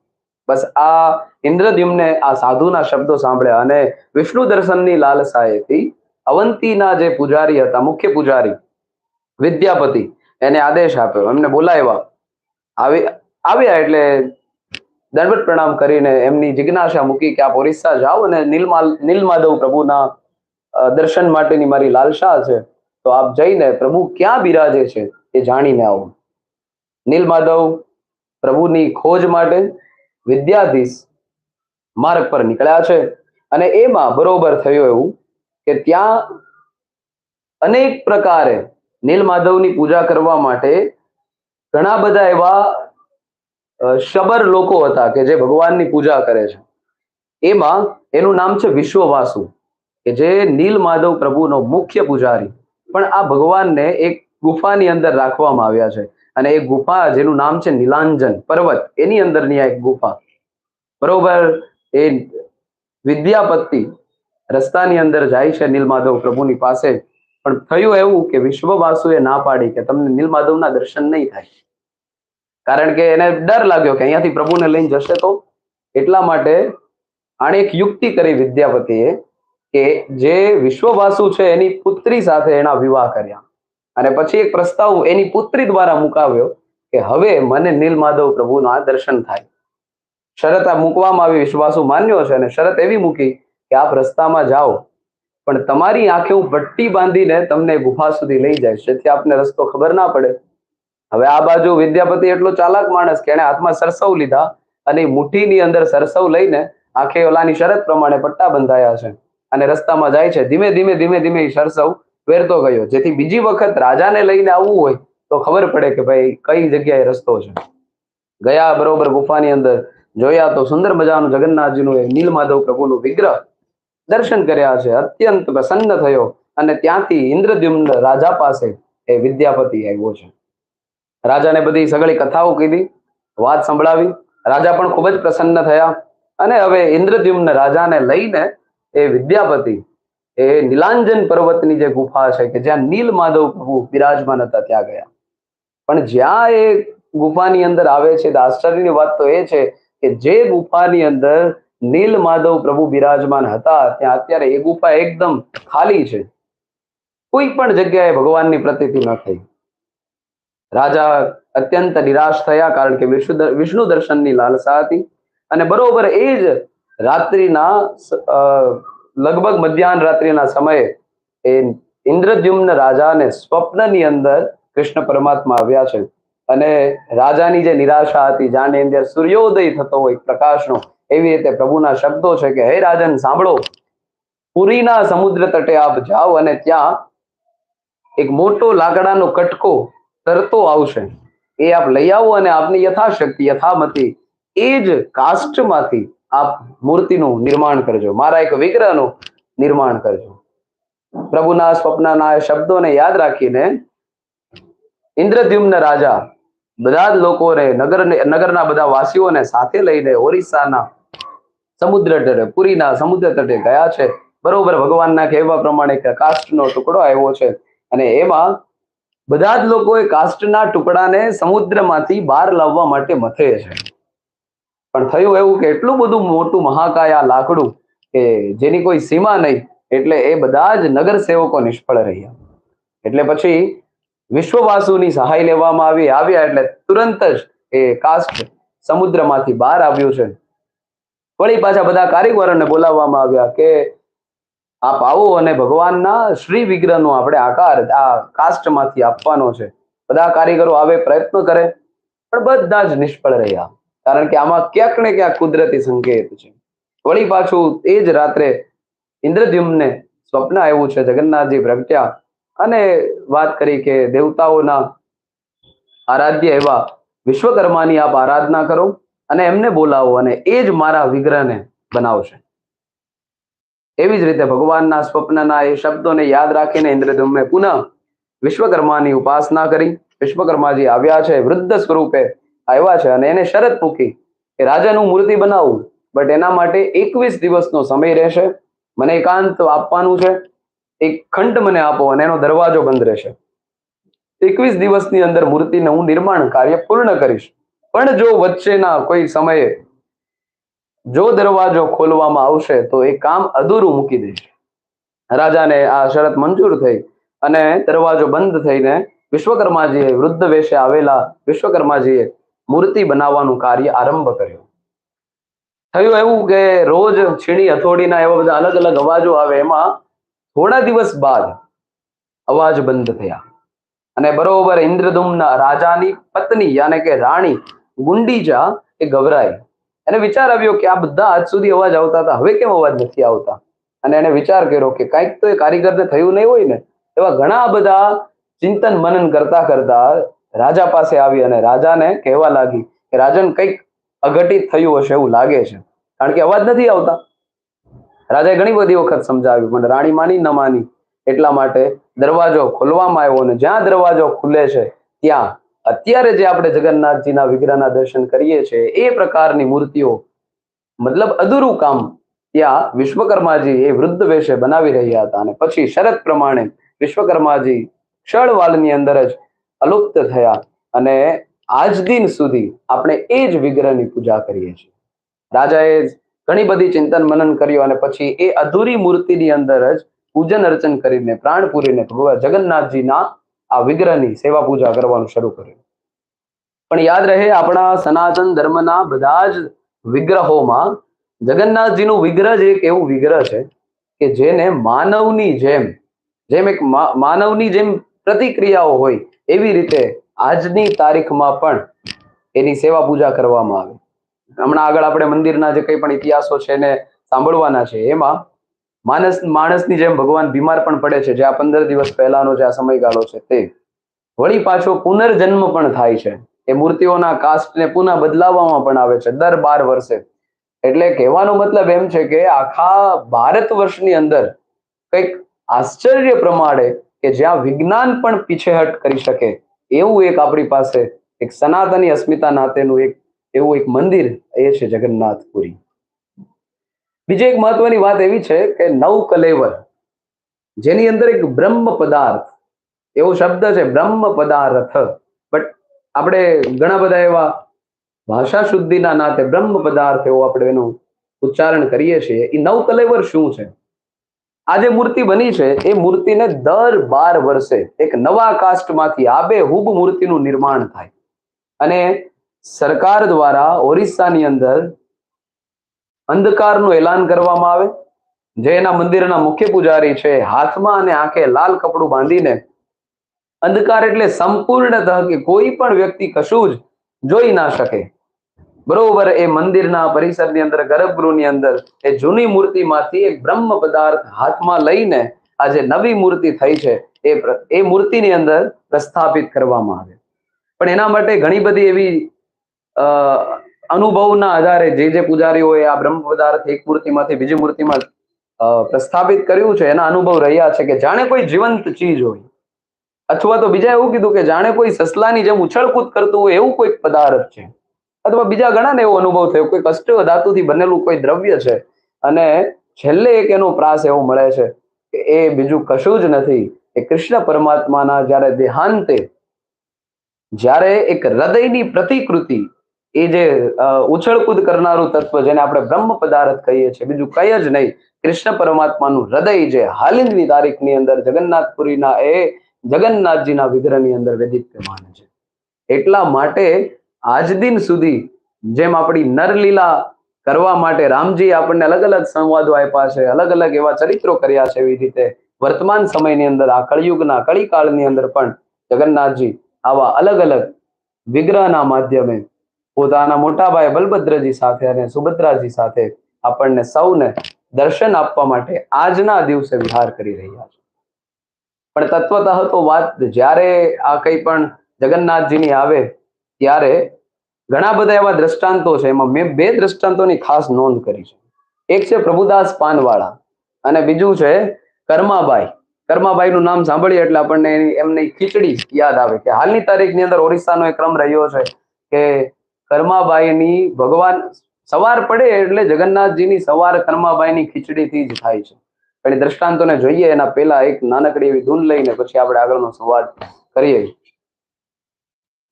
બસ આ ઇન્દ્રદ્યુમ્ને આ સાધુના શબ્દો સાંભળ્યા અને વિષ્ણુ દર્શનની લાલસાએથી અવંતીના જે પૂજારી હતા, મુખ્ય પૂજારી વિદ્યાપતિ, એને આદેશ આપ્યો, એમને બોલાવ્યા. આવ્યા એટલે દંડવત પ્રણામ કરીને એમની જિજ્ઞાસા મૂકી કે આપ ઓરિસ્સા જાઓ અને નીલમાધવ પ્રભુના દર્શન માટેની મારી લાલસા છે, તો આપ જઈને પ્રભુ ક્યાં બિરાજે છે એ જાણીને આવો. નીલમાધવ પ્રભુની ખોજ માટે વિદ્યાધીશ માર્ગ પર નીકળ્યા છે અને એમાં બરોબર થયું એવું કે ત્યાં અનેક પ્રકારે નીલમાધવની પૂજા કરવા માટે ઘણા બધા એવા શબર લોકો હતા કે જે ભગવાનની પૂજા કરે છે. એમાં એનું નામ છે વિશ્વવાસુ, કે જે નીલમાધવ પ્રભુનો મુખ્ય પૂજારી. પણ આ ભગવાનને એક ગુફાની અંદર રાખવામાં આવ્યા છે અને એ ગુફા જેનું નામ છે નીલાંજન પર્વત, એની અંદરની આ એક ગુફા. બરોબર એ વિદ્યાપતિ રસ્તાની અંદર જાય છે નીલમાધવ પ્રભુની પાસે, પણ થયું એવું કે વિશ્વવાસુએ ના પાડી કે તમને નીલમાધવના દર્શન નહીં થાય, કારણ કે એને ડર લાગ્યો કે અહીંયાથી પ્રભુને લઈને જશે તો. એટલા માટે આણે એક યુક્તિ કરી વિદ્યાપતિએ કે જે વિશ્વવાસુ છે એની પુત્રી સાથે એના વિવાહ કર્યા અને પછી એક પ્રસ્તાવ એની પુત્રી દ્વારા મુકાવ્યો કે હવે મને નીલમાધવ પ્રભુના દર્શન થાય. શરત આ મૂકવામાં આવી, વિશ્વાસુ માન્યો છે અને શરત એવી મૂકી કે આપ રસ્તામાં જાઓ પણ તમારી આંખે હું પટ્ટી બાંધીને તમને ગુફા સુધી લઈ જઈશ, જેથી આપને રસ્તો ખબર ના પડે. હવે આ બાજુ વિદ્યાપતિ એટલો ચાલાક માણસ કે એને હાથમાં સરસવ લીધા અને મુઠ્ઠીની અંદર સરસવ લઈને આંખે ઓલાની શરત પ્રમાણે પટ્ટા બંધાયા છે અને રસ્તામાં જાય છે. ધીમે ધીમે ધીમે ધીમે સરસવ વેરતો ગયો, જેથી બીજી વખત રાજાને લઈને આવવું હોય તો ખબર પડે કે ભાઈ કઈ જગ્યાએ રસ્તો છે. ગયા બરોબર ગુફાની અંદર જોયા તો સુંદર મજાનું જગન્નાથજીનું નીલમાધવ પ્રભુનું વિગ્રહ દર્શન કર્યા છે. અત્યંત પ્રસન્ન થયો અને ત્યાંથી ઇન્દ્રદ્યુમ્ન રાજા પાસે એ વિદ્યાપતિ આવ્યો છે. રાજાને બધી સગળી કથાઓ કીધી, વાત સંભળાવી. રાજા પણ ખૂબ જ પ્રસન્ન થયા અને હવે ઇન્દ્રદ્યુમ્ન રાજાને લઈને એ વિદ્યાપતિ એ નીલાંજન પર્વતની જે ગુફા છે કે જ્યાં નીલમાધવ પ્રભુ બિરાજમાન હતા ત્યાં ગયા. પણ જ્યાં એ ગુફાની અંદર આવે છે, આશ્ચર્યની વાત તો એ છે કે જે ગુફાની અંદર નીલમાધવ પ્રભુ બિરાજમાન હતા ત્યાં અત્યારે એ ગુફા એકદમ ખાલી છે. કોઈ પણ જગ્યાએ ભગવાનની પ્રતીતિ ન થઈ. રાજા અત્યંત નિરાશ થયા, કારણ કે વિષ્ણુ દર્શનની લાલસા હતી. અને બરોબર એ જ રાત્રિના લગભગ મધ્યાહન રાત્રિના સમયે એ ઇન્દ્રદ્યુમ્ન રાજાને સ્વપ્નની અંદર કૃષ્ણ પરમાત્મા આવ્યા છે અને રાજાની જે નિરાશા હતી, જાણે અંદર સૂર્યોદય થતો હોય પ્રકાશનો, એવી રીતે પ્રભુના શબ્દો છે કે હે રાજન સાંભળો, પુરીના સમુદ્ર તટે આપ જાઓ અને ત્યાં એક મોટો લાકડાનો કટકો તરતો આવશે, એ આપ લઈ આવો અને આપની યથાશક્તિ યથામતી એ જ કાષ્ટમાંથી આપ મૂર્તિનું નિર્માણ કરજો, મારા એક વિગ્રહનું નિર્માણ કરજો. પ્રભુના સ્વપ્નના શબ્દોને યાદ રાખીને ઇન્દ્રદ્યુમ્ન રાજા બધા જ લોકોને નગરના બધા વાસીઓને સાથે લઈને ઓરિસ્સાના સમુદ્ર તટે, પુરીના સમુદ્ર તટે ગયા છે. બરોબર ભગવાનના કહેવા પ્રમાણે કાષ્ટનો ટુકડો આવ્યો છે અને એમાં બધા જ લોકો એ કાષ્ટના ટુકડાને સમુદ્રમાંથી બહાર લાવવા માટે મથે છે. પણ થયું એવું કે એટલું બધું મોટું મહાકાય આ લાકડું કે જેની કોઈ સીમા નહીં, એટલે એ બધા જ નગર સેવકો નિષ્ફળ રહ્યા. એટલે પછી વિશ્વવાસુની સહાય લેવામાં આવ્યા એટલે તુરંત જ એ કાષ્ટ સમુદ્રમાંથી બહાર આવ્યું છે. વળી પાછા બધા કારીગરોને બોલાવવામાં આવ્યા કે આપ આવો અને ભગવાનના શ્રી વિગ્રહનો આપણે આકાર આ કાષ્ટમાંથી આપવાનો છે. બધા કારીગરો આવે, પ્રયત્ન કરે, પણ બધા જ નિષ્ફળ રહ્યા, કારણ કે આમાં ક્યાંક ને ક્યાંક કુદરતી સંકેત છે. વળી પાછું એ જ રાત્રે ઇન્દ્રદ્યુમ્નને સ્વપ્ન આવ્યું છે. જગન્નાથજી પ્રગટ્યા અને વાત કરી કે દેવતાઓના આરાધ્ય એવા વિશ્વકર્માની આપ આરાધના કરો અને એમને બોલાવો અને એ જ મારા વિગ્રહને બનાવશે. એવી જ રીતે ભગવાનના સ્વપ્નના એ શબ્દોને યાદ રાખીને ઇન્દ્રદ્યુમ્ને પુનઃ વિશ્વકર્માની ઉપાસના કરી. વિશ્વકર્માજી આવ્યા છે, વૃદ્ધ સ્વરૂપે આવ્યા છે અને એને શરત મૂકી કે રાજાનું મૂર્તિ બનાવવું, બટ એના માટે 21 દિવસનો સમય રહેશે. મને એકાંત આપવાનું છે, એક ખંડ મને આપો અને એનો દરવાજો બંધ રહેશે. 21 દિવસની અંદર મૂર્તિને હું નિર્માણ કાર્ય પૂર્ણ કરીશ, પણ જો વચ્ચેના કોઈ સમયે જો દરવાજો ખોલવામાં આવશે તો એ કામ અધૂરું મૂકી દઈશ. રાજાને આ શરત મંજૂર થઈ અને દરવાજો બંધ થઈને વિશ્વકર્માજીએ વૃદ્ધ વેશે આવેલા વિશ્વકર્માજીએ મૂર્તિ બનાવવાનું કાર્ય આરંભ કર્યો. થયું એવું કે રોજ છીણી હથોડીના એવા બધા અલગ અલગ અવાજો આવે, એમાં થોડા દિવસ બાદ અવાજ બંધ થયા અને બરોબર ઇન્દ્રદ્યુમ્ન રાજાની પત્ની યાને કે રાણી ગુંડીચા એ ગભરાઈ. એને વિચાર આવ્યો કે આ બધા આજ સુધી અવાજ આવતા હતા, હવે કેમ અવાજ નથી આવતા? અને એને વિચાર કર્યો કે કંઈક તો એ કારીગરને થયું નહીં હોય ને. એવા ઘણા બધા ચિંતન મનન કરતા કરતા રાજા પાસે આવી અને રાજાને કહેવા લાગી કે રાજન, કંઈક અઘટિત થયું હશે એવું લાગે છે, કારણ કે અવાજ નથી આવતા. રાજાએ ઘણી બધી વખત સમજાવ્યું, પણ રાણી માની ન માની. એટલા માટે દરવાજો ખોલવામાં આવ્યો અને જ્યાં દરવાજો ખુલે છે ત્યાં અત્યારે જે આપણે જગન્નાથજીના વિગ્રહના દર્શન કરીએ છીએ એ પ્રકારની મૂર્તિઓ, મતલબ અધૂરું કામ ત્યાં વિશ્વકર્માજી એ વૃદ્ધ વેશે બનાવી રહ્યા હતા. અને પછી શરત પ્રમાણે વિશ્વકર્માજી ક્ષણવાલની અંદર જ અલુપ્ત થયા અને આજ દિન સુધી આપણે એ જ વિગ્રહની પૂજા કરીએ છીએ. રાજાએ ઘણી બધી ચિંતન મનન કર્યું અને પછી એ અધૂરી મૂર્તિની અંદર જ પૂજન અર્ચન કરીને પ્રાણ પૂરીને ભગવાન જગન્નાથજીના આ વિગ્રહની સેવા પૂજા કરવાનું શરૂ કર્યું. પણ યાદ રહે, આપણા સનાતન ધર્મના બધા જ વિગ્રહોમાં જગન્નાથજીનું વિગ્રહ જ એક એવું વિગ્રહ છે કે જેને માનવની જેમ એક માનવની જેમ પ્રતિક્રિયાઓ હોય એવી રીતે આજની તારીખમાં પણ એની સેવા પૂજા કરવામાં આવે. હમણાં આગળ આપણે મંદિરના જે કંઈ પણ ઇતિહાસો છે એને સાંભળવાના છે. એમાં માણસની જેમ ભગવાન બીમાર પણ પડે છે, જે આ 15 દિવસ પહેલાનો જે આ સમયગાળો છે તે. વળી પાછો પુનર્જન્મ પણ થાય છે. એ મૂર્તિઓના કાસ્ટને પુનઃ બદલાવવામાં પણ આવે છે દર 12 વર્ષે. એટલે કહેવાનો મતલબ એમ છે કે આખા ભારત વર્ષની અંદર કંઈક આશ્ચર્ય પ્રમાણે કે જ્યાં વિજ્ઞાન પણ પીછેહટ કરી શકે એવું એક આપણી પાસે એક સનાતની અસ્મિતા નાતેનું એવું એક મંદિર એ છે જગન્નાથપુરી. બીજી એક મહત્વની વાત એવી છે કે નવકલેવર, જેની અંદર એક બ્રહ્મ પદાર્થ એવો શબ્દ છે, બ્રહ્મ પદાર્થ, બટ આપણે ઘણા બધા એવા ભાષા શુદ્ધિના નાતે બ્રહ્મ પદાર્થ એવો આપણે એનું ઉચ્ચારણ કરીએ છીએ. એ નવકલેવર શું છે? આ જે મૂર્તિ બની છે એ મૂર્તિને દર 12 વર્ષે એક નવા કાસ્ટમાંથી આબેહૂબ મૂર્તિનું નિર્માણ થાય અને સરકાર દ્વારા ઓરિસ્સાની અંદર અંધકારનું એલાન કરવામાં આવે. જે એના મંદિરના મુખ્ય પૂજારી છે, હાથમાં અને આંખે લાલ કપડું બાંધીને, અંધકાર એટલે સંપૂર્ણતઃ કે કોઈ પણ વ્યક્તિ કશું જ જોઈ ના શકે, બરોબર એ મંદિરના પરિસરની અંદર ગર્ભગૃહની અંદર એ જૂની મૂર્તિમાંથી એક બ્રહ્મ પદાર્થ હાથમાં લઈને આ જે નવી મૂર્તિ થઈ છે એ મૂર્તિની અંદર પ્રસ્થાપિત કરવામાં આવે. પણ એના માટે ઘણી બધી એવી અનુભવના આધારે જે પૂજારીઓએ આ બ્રહ્મ પદાર્થ એક મૂર્તિમાંથી બીજી મૂર્તિમાં પ્રસ્થાપિત કર્યું છે એના અનુભવ રહ્યા છે કે જાણે કોઈ જીવંત ચીજ હોય, અથવા તો બીજા એવું કીધું કે જાણે કોઈ સસલાની જેમ ઉછળકૂદ કરતું હોય એવું કોઈ પદાર્થ છે. અથવા બીજા ઘણા ને એવો અનુભવ થયો, કોઈ કષ્ટ ધાતુથી બનેલું કોઈ દ્રવ્ય છે અને છેલ્લે એક એનો પ્રાસ એવો મળે છે કે એ બીજું કશું જ નથી, એ કૃષ્ણ પરમાત્માના જ્યારે દેહાંતે જ્યારે એક હૃદયની પ્રતિકૃતિ, એ જે ઉછળકૂદ કરનારું તત્વ જેને આપણે બ્રહ્મ પદાર્થ કહીએ છીએ, બીજું કઈ જ નહીં, કૃષ્ણ પરમાત્માનું હૃદય જે હાલની તારીખની અંદર જગન્નાથપુરીના એ જગન્નાથજીના વિગ્રહની અંદર વિદ્યમાન છે. એટલા માટે આજ દિન સુધી જેમ આપણી નરલીલા કરવા માટે રામજી આપણને અલગ અલગ સંવાદો આપ્યા છે, અલગ અલગ એવા ચરિત્રો કર્યા છે, એવી રીતે વર્તમાન સમયની અંદર આ કળિયુગના કળીકાળની અંદર પણ જગન્નાથજી આવા અલગ અલગ વિગ્રહના માધ્યમે પોતાના મોટાભાઈ બલભદ્રજી સાથે અને સુભદ્રાજી સાથે આપણને સૌને દર્શન આપવા માટે આજના દિવસે વિહાર કરી રહ્યા છે. પણ તત્વતઃ તો વાત જ્યારે આ કંઈ પણ જગન્નાથજીની આવે ત્યારે ઘણા બધા એવા દ્રષ્ટાંતો છે, એમાં મેં બે દ્રષ્ટાંતોની ખાસ નોંધ કરી છે. એક છે પ્રભુદાસ પાનવાળા અને બીજું છે કર્માબાઈ. કર્માબાઈનું નામ સાંભળીએ એટલે આપણને એમની ખીચડી યાદ આવે કે હાલની તારીખની અંદર ઓરિસ્સાનો એક ક્રમ રહ્યો છે કે કર્માબાઈની ભગવાન સવાર પડે એટલે જગન્નાથજીની સવાર કર્માબાઈની ખીચડીથી જ થાય છે. પણ એ દ્રષ્ટાંતોને જોઈએ એના પહેલા એક નાનકડી એવી ધૂન લઈને પછી આપણે આગળનો સંવાદ કરીએ.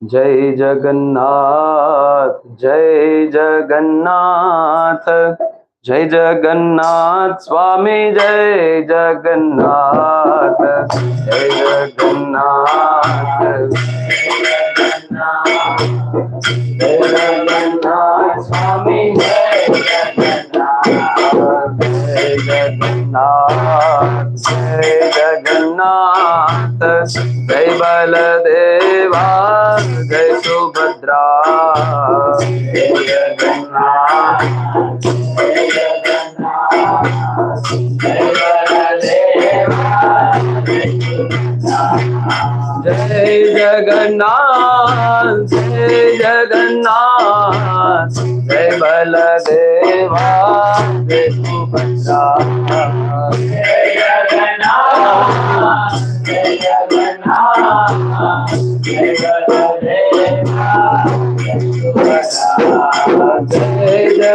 જય જગન્નાથ, જય જગન્નાથ, જય જગન્નાથ સ્વામી, જય જગન્નાથ, જય જગન્નાથ, જય જગન્નાથ સ્વામી, જય જગન્નાથ, જય જગન્નાથ, જય જગન્નાથ, જય બલદેવા, જય સુભદ્રા, જય જગન્નાથ, જય જગન્નાથ, જય બલદેવા, જય જગન્નાથ, જય જગન્નાથ, જય બલદેવા, જય સુભદ્રા, જય જગન્નાથ, જય જગન્નાથ, જય બલદેવા, જય સુભદ્રા, જય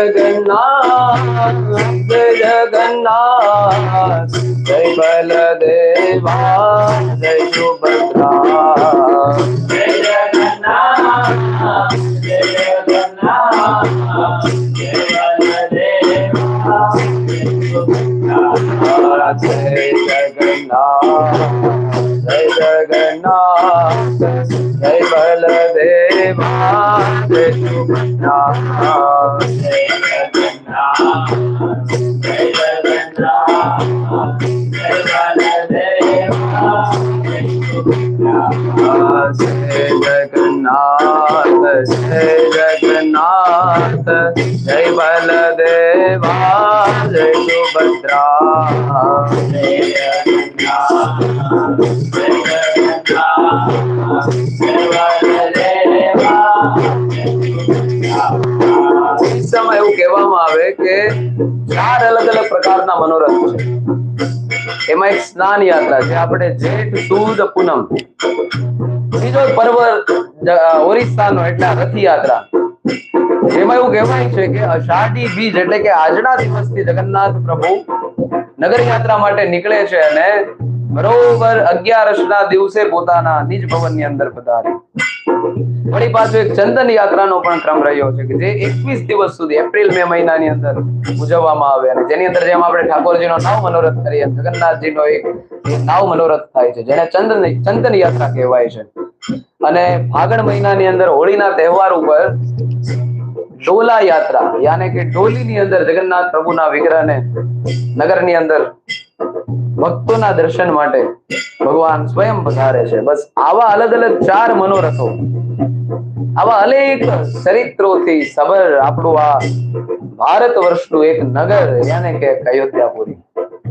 જગન્નાથ, જય જગન્નાથ, જય બલદેવા, જય સુભદ્રા, જય જગન્નાથ, જય જગન્નાથ, જય બલદેવા, જય સુભદ્રા, જય જગન્નાથ, જય જગન્નાથ, જય બલદેવા, જય સુભદ્રા, જય જગન્નાથ, જય જગન્નાથ, જય બલદેવા, જય સુભદ્રા, જય જગન્નાથ, જય જગન્નાથ, જય બલદેવા, જય સુભદ્રા, જય જગન્નાથ, જય જગન્નાથ, જય બલદેવા, જય સુભદ્રા. કિસ્સામાં એવું કહેવામાં આવે કે 4 અલગ અલગ પ્રકારના મનોરથ છે. એમાં એક સ્નાન યાત્રા છે, આપણે જેઠ સુદ પૂનમ. બીજો પર્વ ઓરિસ્સાનો એટલે રથયાત્રા. એમાં એવું કહેવાય છે કે અષાઢી બીજ એટલે કે આજના દિવસથી જગન્નાથ પ્રભુ નગર યાત્રા માટે નીકળે છે અને બરોબર 11 દિવસે પોતાના નિજ ભવનની અંદર પધારે. વળી પાછો એક ચંદન યાત્રાનો પણ ક્રમ રહ્યો છે કે જે 21 દિવસ સુધી એપ્રિલ મે મહિનાની અંદર ઉજવવામાં આવે અને જેની અંદર જેમ આપણે ઠાકોરજીનો નવ મનોરથ કરીએ, જગન્નાથજીનો એક નવ મનોરથ થાય છે, જેને ચંદન યાત્રા કહેવાય છે. અને ફાગણ મહિનાની અંદર હોળીના તહેવાર ઉપર ડોલા યાત્રા યાને કે ડોલીની અંદર જગન્નાથ પ્રભુના વિગ્રહને નગરની અંદર ભક્તોના દર્શન માટે ભગવાન સ્વયં પધારે છે. બસ આવા અલગ અલગ 4 મનોરથો, આવા અનેક ચરિત્રોથી સબર આપણું આ ભારત વર્ષનું એક નગર યાને કે અયોધ્યાપુરી.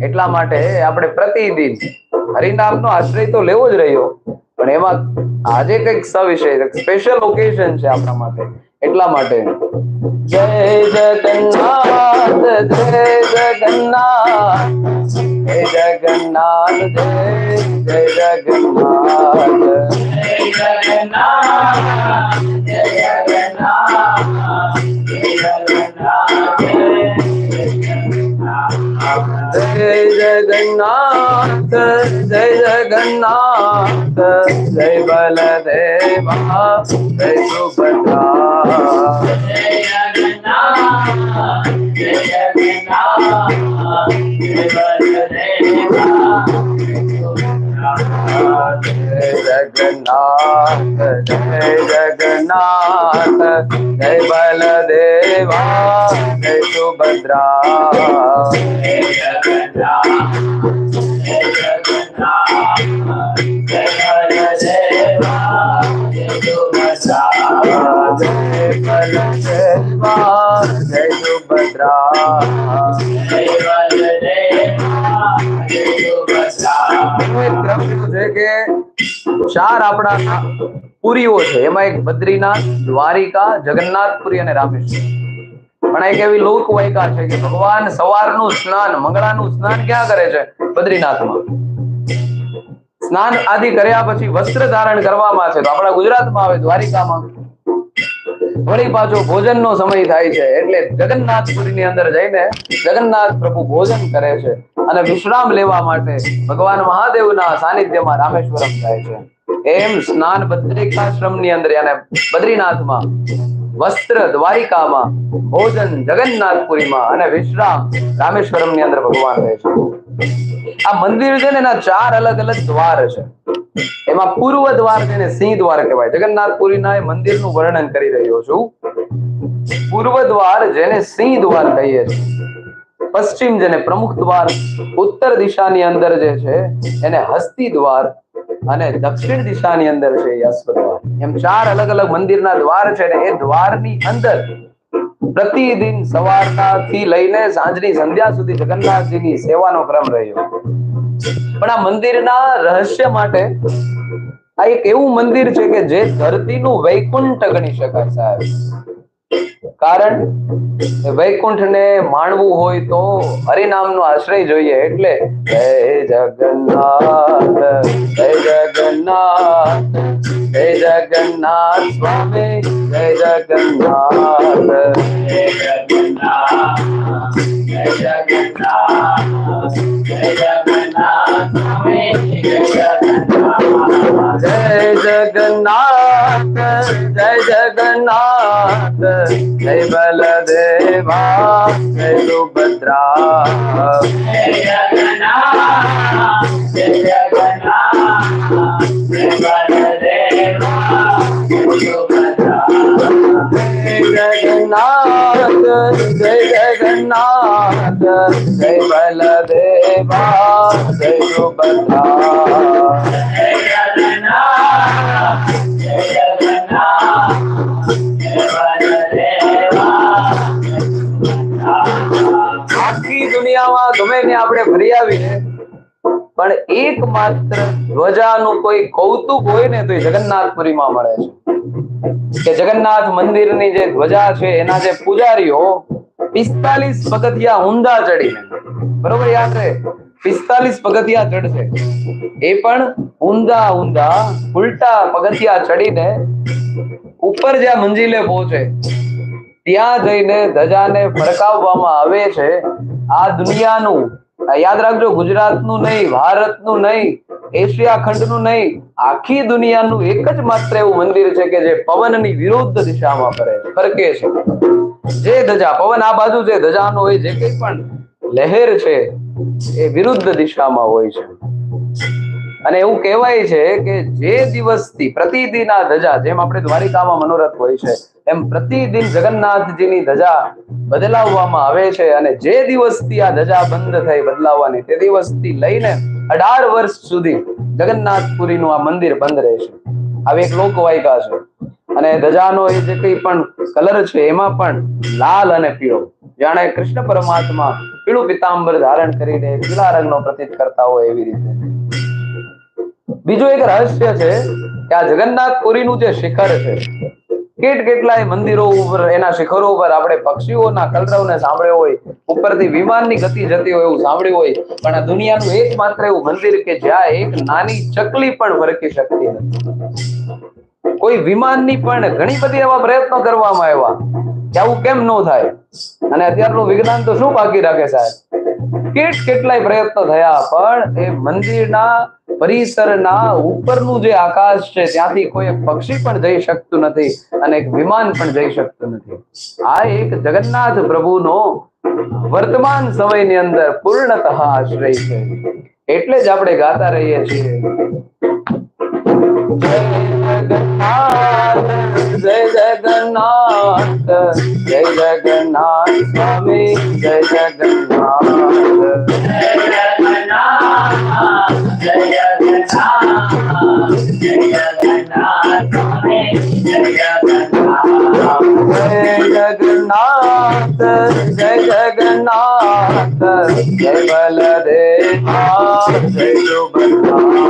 એટલા માટે આપણે પ્રતિદિન હરિનામનો આશ્રય તો લેવો જ રહ્યો, પણ એમાં આજે કંઈક સવિશેષ સ્પેશિયલ ઓકેઝન છે આપણા માટે. એટલા માટે જય જગન્નાથ, જય જગન્નાથ, જય જગન્નાથ, જય જગન્નાથ, જય જગન્નાથ, જય જગન્નાથ, જગન્નાથ જય જગન્નાથ જય બલદેવા જય સુભદ્રા જય જગન્નાથ જય જગન્નાથ જય બલદેવા જય જગન્નાથ જય જગન્નાથ જય બલદેવા જય સુભદ્રા જય જગન્નાથ જય જગન્નાથ જય બલદેવા જય સુભદ્રા જય બલદેવા જય સુભદ્રા જય બલદેવા જય સુભદ્રા છે કે ચાર આપણા પુરીઓ છે, એમાં એક બદ્રીનાથ, દ્વારિકા, જગન્નાથપુરી અને રામેશ્વર. પણ એક એવી લોકવાયકા છે કે ભગવાન સવારનું સ્નાન, મંગળાનું સ્નાન ક્યાં કરે છે? બદ્રીનાથમાં. સ્નાન આદિ કર્યા પછી વસ્ત્ર ધારણ કરવામાં છે તો આપણા ગુજરાતમાં આવે દ્વારિકામાં. વળી પાછો ભોજનનો સમય થાય છે એટલે જગન્નાથપુરીની અંદર જઈને જગન્નાથ પ્રભુ ભોજન કરે છે અને વિશ્રામ લેવા માટે ભગવાન મહાદેવના સાનિધ્યમાં રામેશ્વરમ જાય છે. એમ સ્નાન બદ્રિકાશ્રમની અંદર અને બદ્રીનાથમાં, વસ્ત્ર દ્વારિકામાં, ભોજન જગન્નાથપુરીમાં અને વિશ્રામ રામેશ્વરમની અંદર ભગવાન રહે છે. આ મંદિર છે ને એના ચાર અલગ અલગ દ્વાર છે. એમાં પૂર્વ દ્વાર જેને સિંહ દ્વાર કહેવાય, જગન્નાથપુરીના મંદિરનું વર્ણન કરી રહ્યો છું. પૂર્વ દ્વાર જેને સિંહ દ્વાર કહીએ છીએ, પશ્ચિમ જેને પ્રમુખ દ્વાર, ઉત્તર દિશાની અંદર જે છે એને હસ્તી દ્વાર અને દક્ષિણ દિશાની અંદર છે અશ્વ દ્વાર. એમ ચાર અલગ અલગ મંદિરના દ્વાર છે ને એ દ્વારની અંદર પ્રતિદિન સવારથી લઈને સાંજની સંધ્યા સુધી જગન્નાથજીની સેવાનો ક્રમ રહ્યો. પણ આ મંદિરના રહસ્ય માટે આ એક એવું મંદિર છે કે જે ધરતીનું વૈકુંઠ ગણી શકાય સાહેબ. કારણ વૈકુંઠને માણવું હોય તો હરિનામનો આશ્રય જોઈએ. એટલે જય જગન્નાથ જય જગન્નાથ જય જગન્નાથ સ્વામી જય જગન્નાથ જય જગન્નાથ જય જગન્નાથ જય જગન્નાથ સ્વામી જય જગન્નાથ જય જગન્નાથ જય જગન્નાથ જય બલદેવા જય સુભદ્રા જય જગન્નાથ જય જગન્નાથ જય બલદેવા જય સુભદ્રા જય જગન્નાથ જય જગન્નાથ જય બલદેવા જય સુભદ્રા જય જગન્નાથ જય જગન્નાથ આખી દુનિયામાં ગમે ને આપણે ફરી આવીને પણ એકમાત્ર ધ્વજાનું કોઈ કૌતુક હોય ને તો એ જગન્નાથપુરીમાં મળે છે. કે જગન્નાથ મંદિરની જે ધ્વજા છે એના જે પૂજારીઓ 45 પગથિયા ઊંધા ચડીને, બરોબર યાદ રહે, 45 પગથિયા ચડશે, એ પણ ઊંધા ઉલટા પગથિયા ચડીને ઉપર જ્યાં મંજિલે પહોંચે ત્યાં જઈને ધજાને ફરકાવવામાં આવે છે. આ દુનિયાનું, યાદ રાખજો, ગુજરાતનું નહીં, ભારતનું નહીં, એશિયા ખંડનું નહીં, આખી દુનિયાનું એક જ માત્ર એવું મંદિર છે કે જે પવનની વિરુદ્ધ દિશામાં ફરકે છે. જે ધજા, પવન આ બાજુ જે ધજાનો હોય, જે કંઈ પણ લહેર છે એ વિરુદ્ધ દિશામાં હોય છે. અને એવું કહેવાય છે કે જે દિવસથી પ્રતિદિન આ ધજા, જેમ આપણે દ્વારિકામાં મનોરથ હોય છે એમ પ્રતિદિન જગન્નાથજીની ધજા બદલાવવામાં આવે છે. અને જે દિવસથી આ ધજા બંધ થઈ બદલાવવાની, તે દિવસથી લઈને 18 વર્ષ સુધી જગન્નાથપુરીનું આ મંદિર બંધ રહેશે. આવી એક લોકવાયકા છે. અને ધજાનો એ જે કંઈ પણ કલર છે એમાં પણ લાલ અને પીળો, જાણે કૃષ્ણ પરમાત્મા પીળું પિતાંબર ધારણ કરીને પીળા રંગનો પ્રતીત કરતા હોય એવી રીતે. બીજું એક રહસ્ય છે કે આ જગન્નાથપુરીનું જે શિખર છે, કેટલાય મંદિરો ઉપર, એના શિખરો ઉપર આપણે પક્ષીઓના કલરવને સાંભળ્યો હોય, ઉપરથી વિમાનની ગતિ જતી હોય એવું સાંભળ્યું હોય, પણ આ દુનિયાનું એકમાત્ર એવું મંદિર કે જ્યાં એક નાની ચકલી પણ ફરકી શકતી નથી. કોઈ વિમાનની પણ ઘણી બધી એવા પ્રયત્નો કરવામાં આવ્યા કે આવું કેમ ન થાય, અને અત્યારનું વિજ્ઞાન તો શું બાકી રાખે સાહેબ, કેટલાય પ્રયત્નો થયા પણ એ મંદિરના પરિસરના ઉપરનું જે આકાશ છે ત્યાંથી કોઈ પક્ષી પણ જઈ શકતું નથી અને એક વિમાન પણ જઈ શકતું નથી. આ એક જગન્નાથ પ્રભુનો વર્તમાન સમયની અંદર પૂર્ણતઃ આશ્રય છે. એટલે જ આપણે ગાતા રહીએ છીએ, જય જગન્નાથ જય જગન્નાથ સ્વામી જય જગન્નાથ જય જગન્નાથ જય જગન્નાથ સ્વામી જય જગન્નાથ જય જગન્નાથ જય બલદેવ જય સુભદ્રા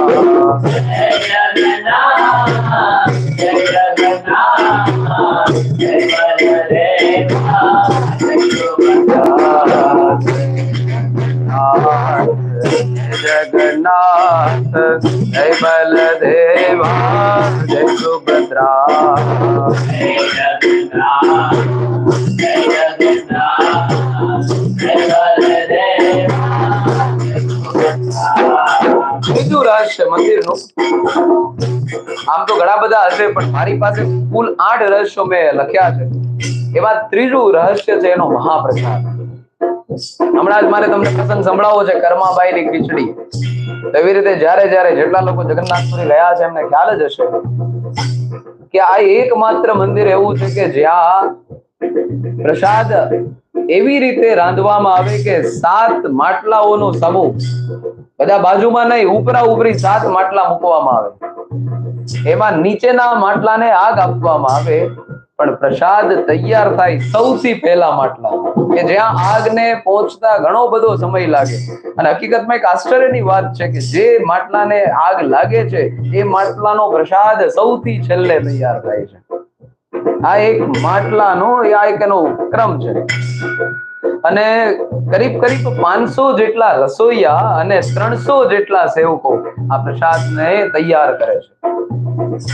जगन्नाथ जय बलदेवा जय सुभद्रा जय जगन्नाथ जय जगन्नाथ जय बलदेवा બીજું રહસ્ય મંદિરનું, આમ તો ઘણા બધા હશે પણ મારી પાસે કુલ 8 રહસ્યો મેં લખ્યા છે. એમાં ત્રીજું રહસ્ય છે એનો મહાપ્રસાદ. હમણાં જ મારે તમને પ્રસંગ સંભળાવો છે કર્માબાઈની ખીચડી. એવી રીતે જ્યારે જેટલા લોકો જગન્નાથપુરી ગયા છે એમને ખ્યાલ જ હશે કે આ એકમાત્ર મંદિર એવું છે કે જ્યાં પ્રસાદ એવી રીતે રાંધવામાં આવે કે 7 માટલાઓનો સમૂહ, બધા બાજુમાં નહીં, ઉપરા ઉપરી 7 માટલા મૂકવામાં આવે. એમાં નીચેના માટલાને આગ આપવામાં આવે, પણ પ્રસાદ તૈયાર થાય સૌથી પહેલા માટલા, કે જ્યાં આગને પહોંચતા ઘણો બધો સમય લાગે. અને હકીકતમાં એક આશ્ચર્યની વાત છે કે જે માટલાને આગ લાગે છે એ માટલાનો પ્રસાદ સૌથી છેલ્લે તૈયાર થાય છે. આ એક માટલાનો આ એક એનો ક્રમ છે. અને કરીબ 500 જેટલા રસોઈયા અને 300 જેટલા સેવકો આ પ્રસાદને તૈયાર કરે છે.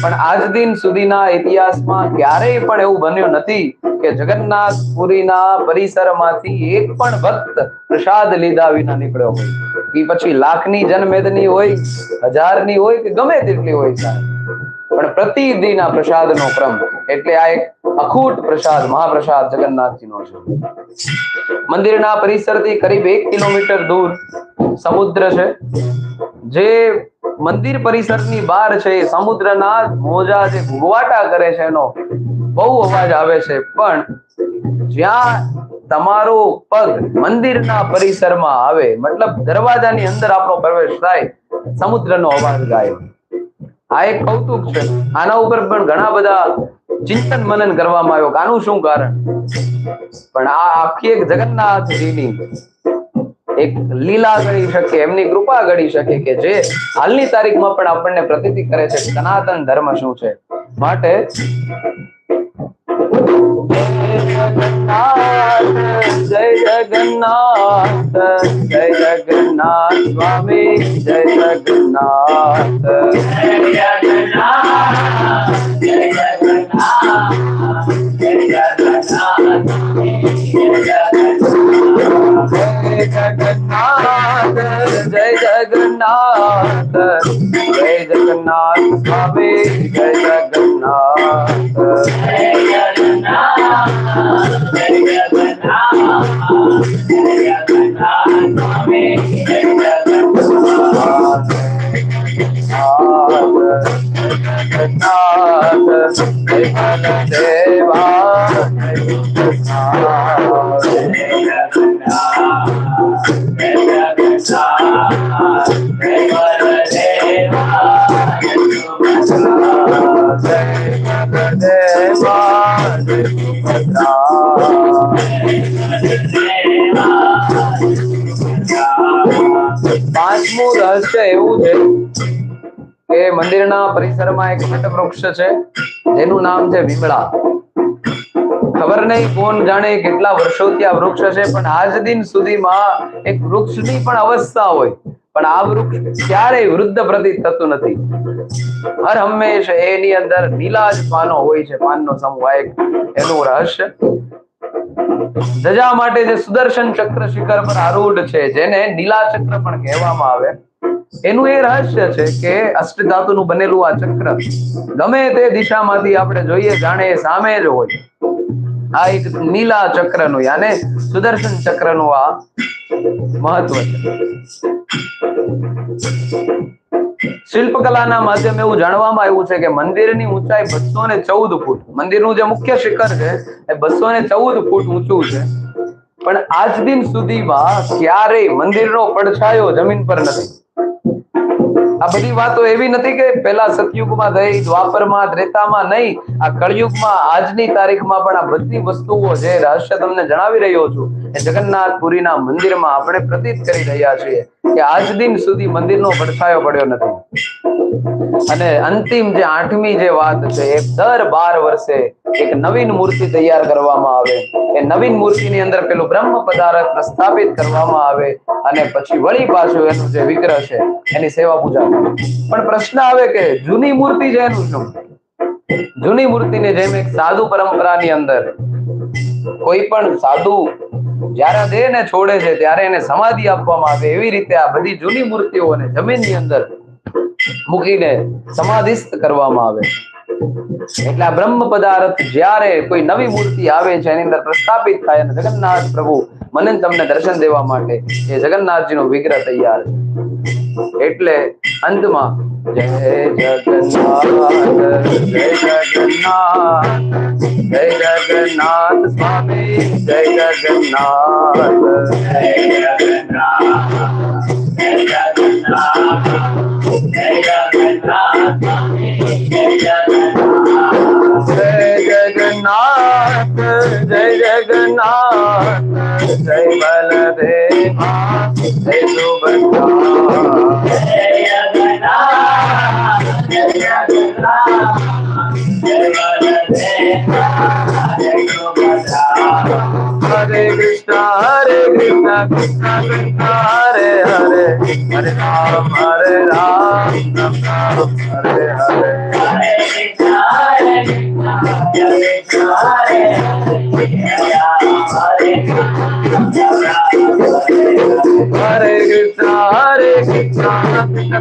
પણ આજ દિન સુધીના ઇતિહાસમાં ક્યારેય પણ એવું બન્યું નથી કે જગન્નાથપુરીના પરિસરમાંથી એક પણ ભક્ત પ્રસાદ લીધા વિના નીકળ્યો હોય. એ પછી લાખની જનમેદની હોય, 1000ની હોય કે ગમે તેટલી હોય સાહેબ, પણ પ્રતિદિન આ પ્રસાદનો ક્રમ. એટલે આ એક અખૂટ પ્રસાદ, મહાપ્રસાદ જગન્નાથજીનો છે. મંદિરના પરિસરથી કરીબ 1 કિલોમીટર દૂર સમુદ્ર છે. જે મંદિર પરિસરની બહાર છે એ સમુદ્રના મોજા જે ઘૂઘવાટા કરે છે એનો બહુ અવાજ આવે છે, પણ જ્યાં તમારો પગ મંદિરના પરિસરમાં આવે, મતલબ દરવાજાની અંદર આપણો પ્રવેશ થાય, સમુદ્રનો અવાજ ગાય. આ એક કૌતુક છે. આના ઉપર પણ ઘણા બધા ચિંતન મનન કરવામાં આવ્યો કે આનું શું કારણ. પણ આ આખી એક જગન્નાથજીની એક લીલા ગણી શકે, એમની કૃપા ગણી શકે કે જે હાલની તારીખમાં પણ આપણને પ્રતીતિ કરે છે સનાતન ધર્મ શું છે. માટે જય જગન્નાથ જય જગન્નાથ સ્વામી જય જગન્નાથ જય જગન્નાથ જય જગન્નાથ જય જગન્નાથ જય જગન્નાથ જય જગન્નાથ સ્વામી જય જગન્નાથ જય જગન્નાથ જય જગન્નાથ જય જગન્નાથ સ્વામી જય જગન્નાથ પાંચમું રહસ્ય એવું છે કે મંદિરના પરિસરમાં એક વટ વૃક્ષ છે જેનું નામ છે વિમળા. ખબર નહીં કોણ જાણે કેટલા વર્ષોથી આ વૃક્ષ છે, પણ આજ દિન સુધીમાં એક વૃક્ષની પણ અવસ્થા હોય પણ આ વૃક્ષ ક્યારેય વૃદ્ધ પ્રતીત થતું નથી. હર હંમેશ એની અંદર નીલા જ પાનો હોય છે, પાનનો સમૂહ. એનું રહસ્ય ધજા માટે જે સુદર્શન ચક્ર શિખર પર આરૂઢ છે, જેને નીલા ચક્ર પણ કહેવામાં આવે, એનું એ રહસ્ય છે કે અષ્ટધાતુનું બનેલું આ ચક્ર ગમે તે દિશામાંથી આપણે જોઈએ જાણે એ સામે જ હોય. આ એક નીલા ચક્રનું યાને સુદર્શન ચક્રનું આ મહત્વ છે. શિલ્પકલાના માધ્યમે એવું જાણવામાં આવ્યું છે કે મંદિરની ઊંચાઈ 214 ફૂટ. મંદિરનું જે મુખ્ય શિખર છે એ 214 ફૂટ ઊંચું છે. પણ આજ દિન સુધીમાં ક્યારેય મંદિરનો પડછાયો જમીન પર નથી. આ બધી વાતો એવી નથી કે પેલા સતયુગમાં થઈ, દ્વાપરમાં, ત્રેતામાં નહીં. આ કળયુગમાં આજની તારીખમાં પણ આ બધી વસ્તુઓ જે રહસ્ય તમને જણાવી રહ્યો છું એ જગન્નાથપુરીના મંદિરમાં આપણે પ્રતીત કરી રહ્યા છીએ કે આજ દિન સુધી મંદિરનો પડછાયો પડ્યો નથી. અને અંતિમ જે 8મી જે વાત છે એ દર 12 વર્ષે એક નવીન મૂર્તિ તૈયાર કરવામાં આવે. એ નવીન મૂર્તિની અંદર પેલું બ્રહ્મ પદાર્થ પ્રસ્થાપિત કરવામાં આવે અને પછી વળી પાછું એનું જે વિગ્રહ છે એની સેવા પૂજા થાય. પણ પ્રશ્ન આવે કે જૂની મૂર્તિ છે એનું શું? જૂની મૂર્તિને જેમ એક સાધુ પરંપરાની અંદર કોઈ પણ સાધુ જ્યારે દેહને છોડે છે ત્યારે એને સમાધિ આપવામાં આવે, એવી રીતે આ બધી જૂની મૂર્તિઓને જમીનની અંદર મૂકીને સમાધિસ્થ કરવામાં આવે. એટલે આ બ્રહ્મ પદાર્થ જ્યારે કોઈ નવી મૂર્તિ આવે છે એની અંદર પ્રસ્થાપિત થાય અને જગન્નાથ પ્રભુ મને તમને દર્શન દેવા માટે એ જગન્નાથજીનો વિગ્રહ તૈયાર છે. એટલે અંતમાં જય જગન્નાથ, જય જગન્નાથ, જય જગન્નાથ સ્વામી, જય જગન્નાથ, જય જગન્નાથ, જય જગન્નાથ, જય જગન્નાથ સ્વામી, જય જગન્નાથ, જય જગન્નાથ, જય જગન્નાથ, જય બલદેવા, જય સુભદ્રા, જય જગન્નાથ, જય જગન્નાથ, જય બલદેવા, જય સુભદ્રા. હરે કૃષ્ણ કૃષ્ણ કૃષ્ણ હરે હરે, હરે રામ રામ રામ હરે હરે. હરે કૃષ્ણ હરે કૃષ્ણ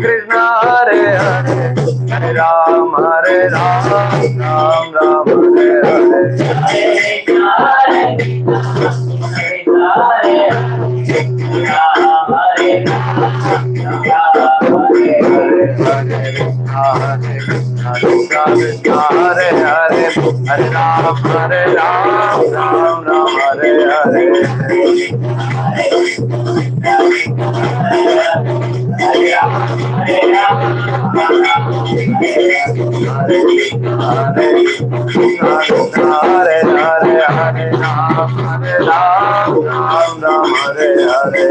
કૃષ્ણ હરે હરે, હરે રામ રામ રામ હરે હરે. हरे हरे, हरे राम राम राम हरे हरे. हरे हरे, हरे राम राम राम हरे हरे.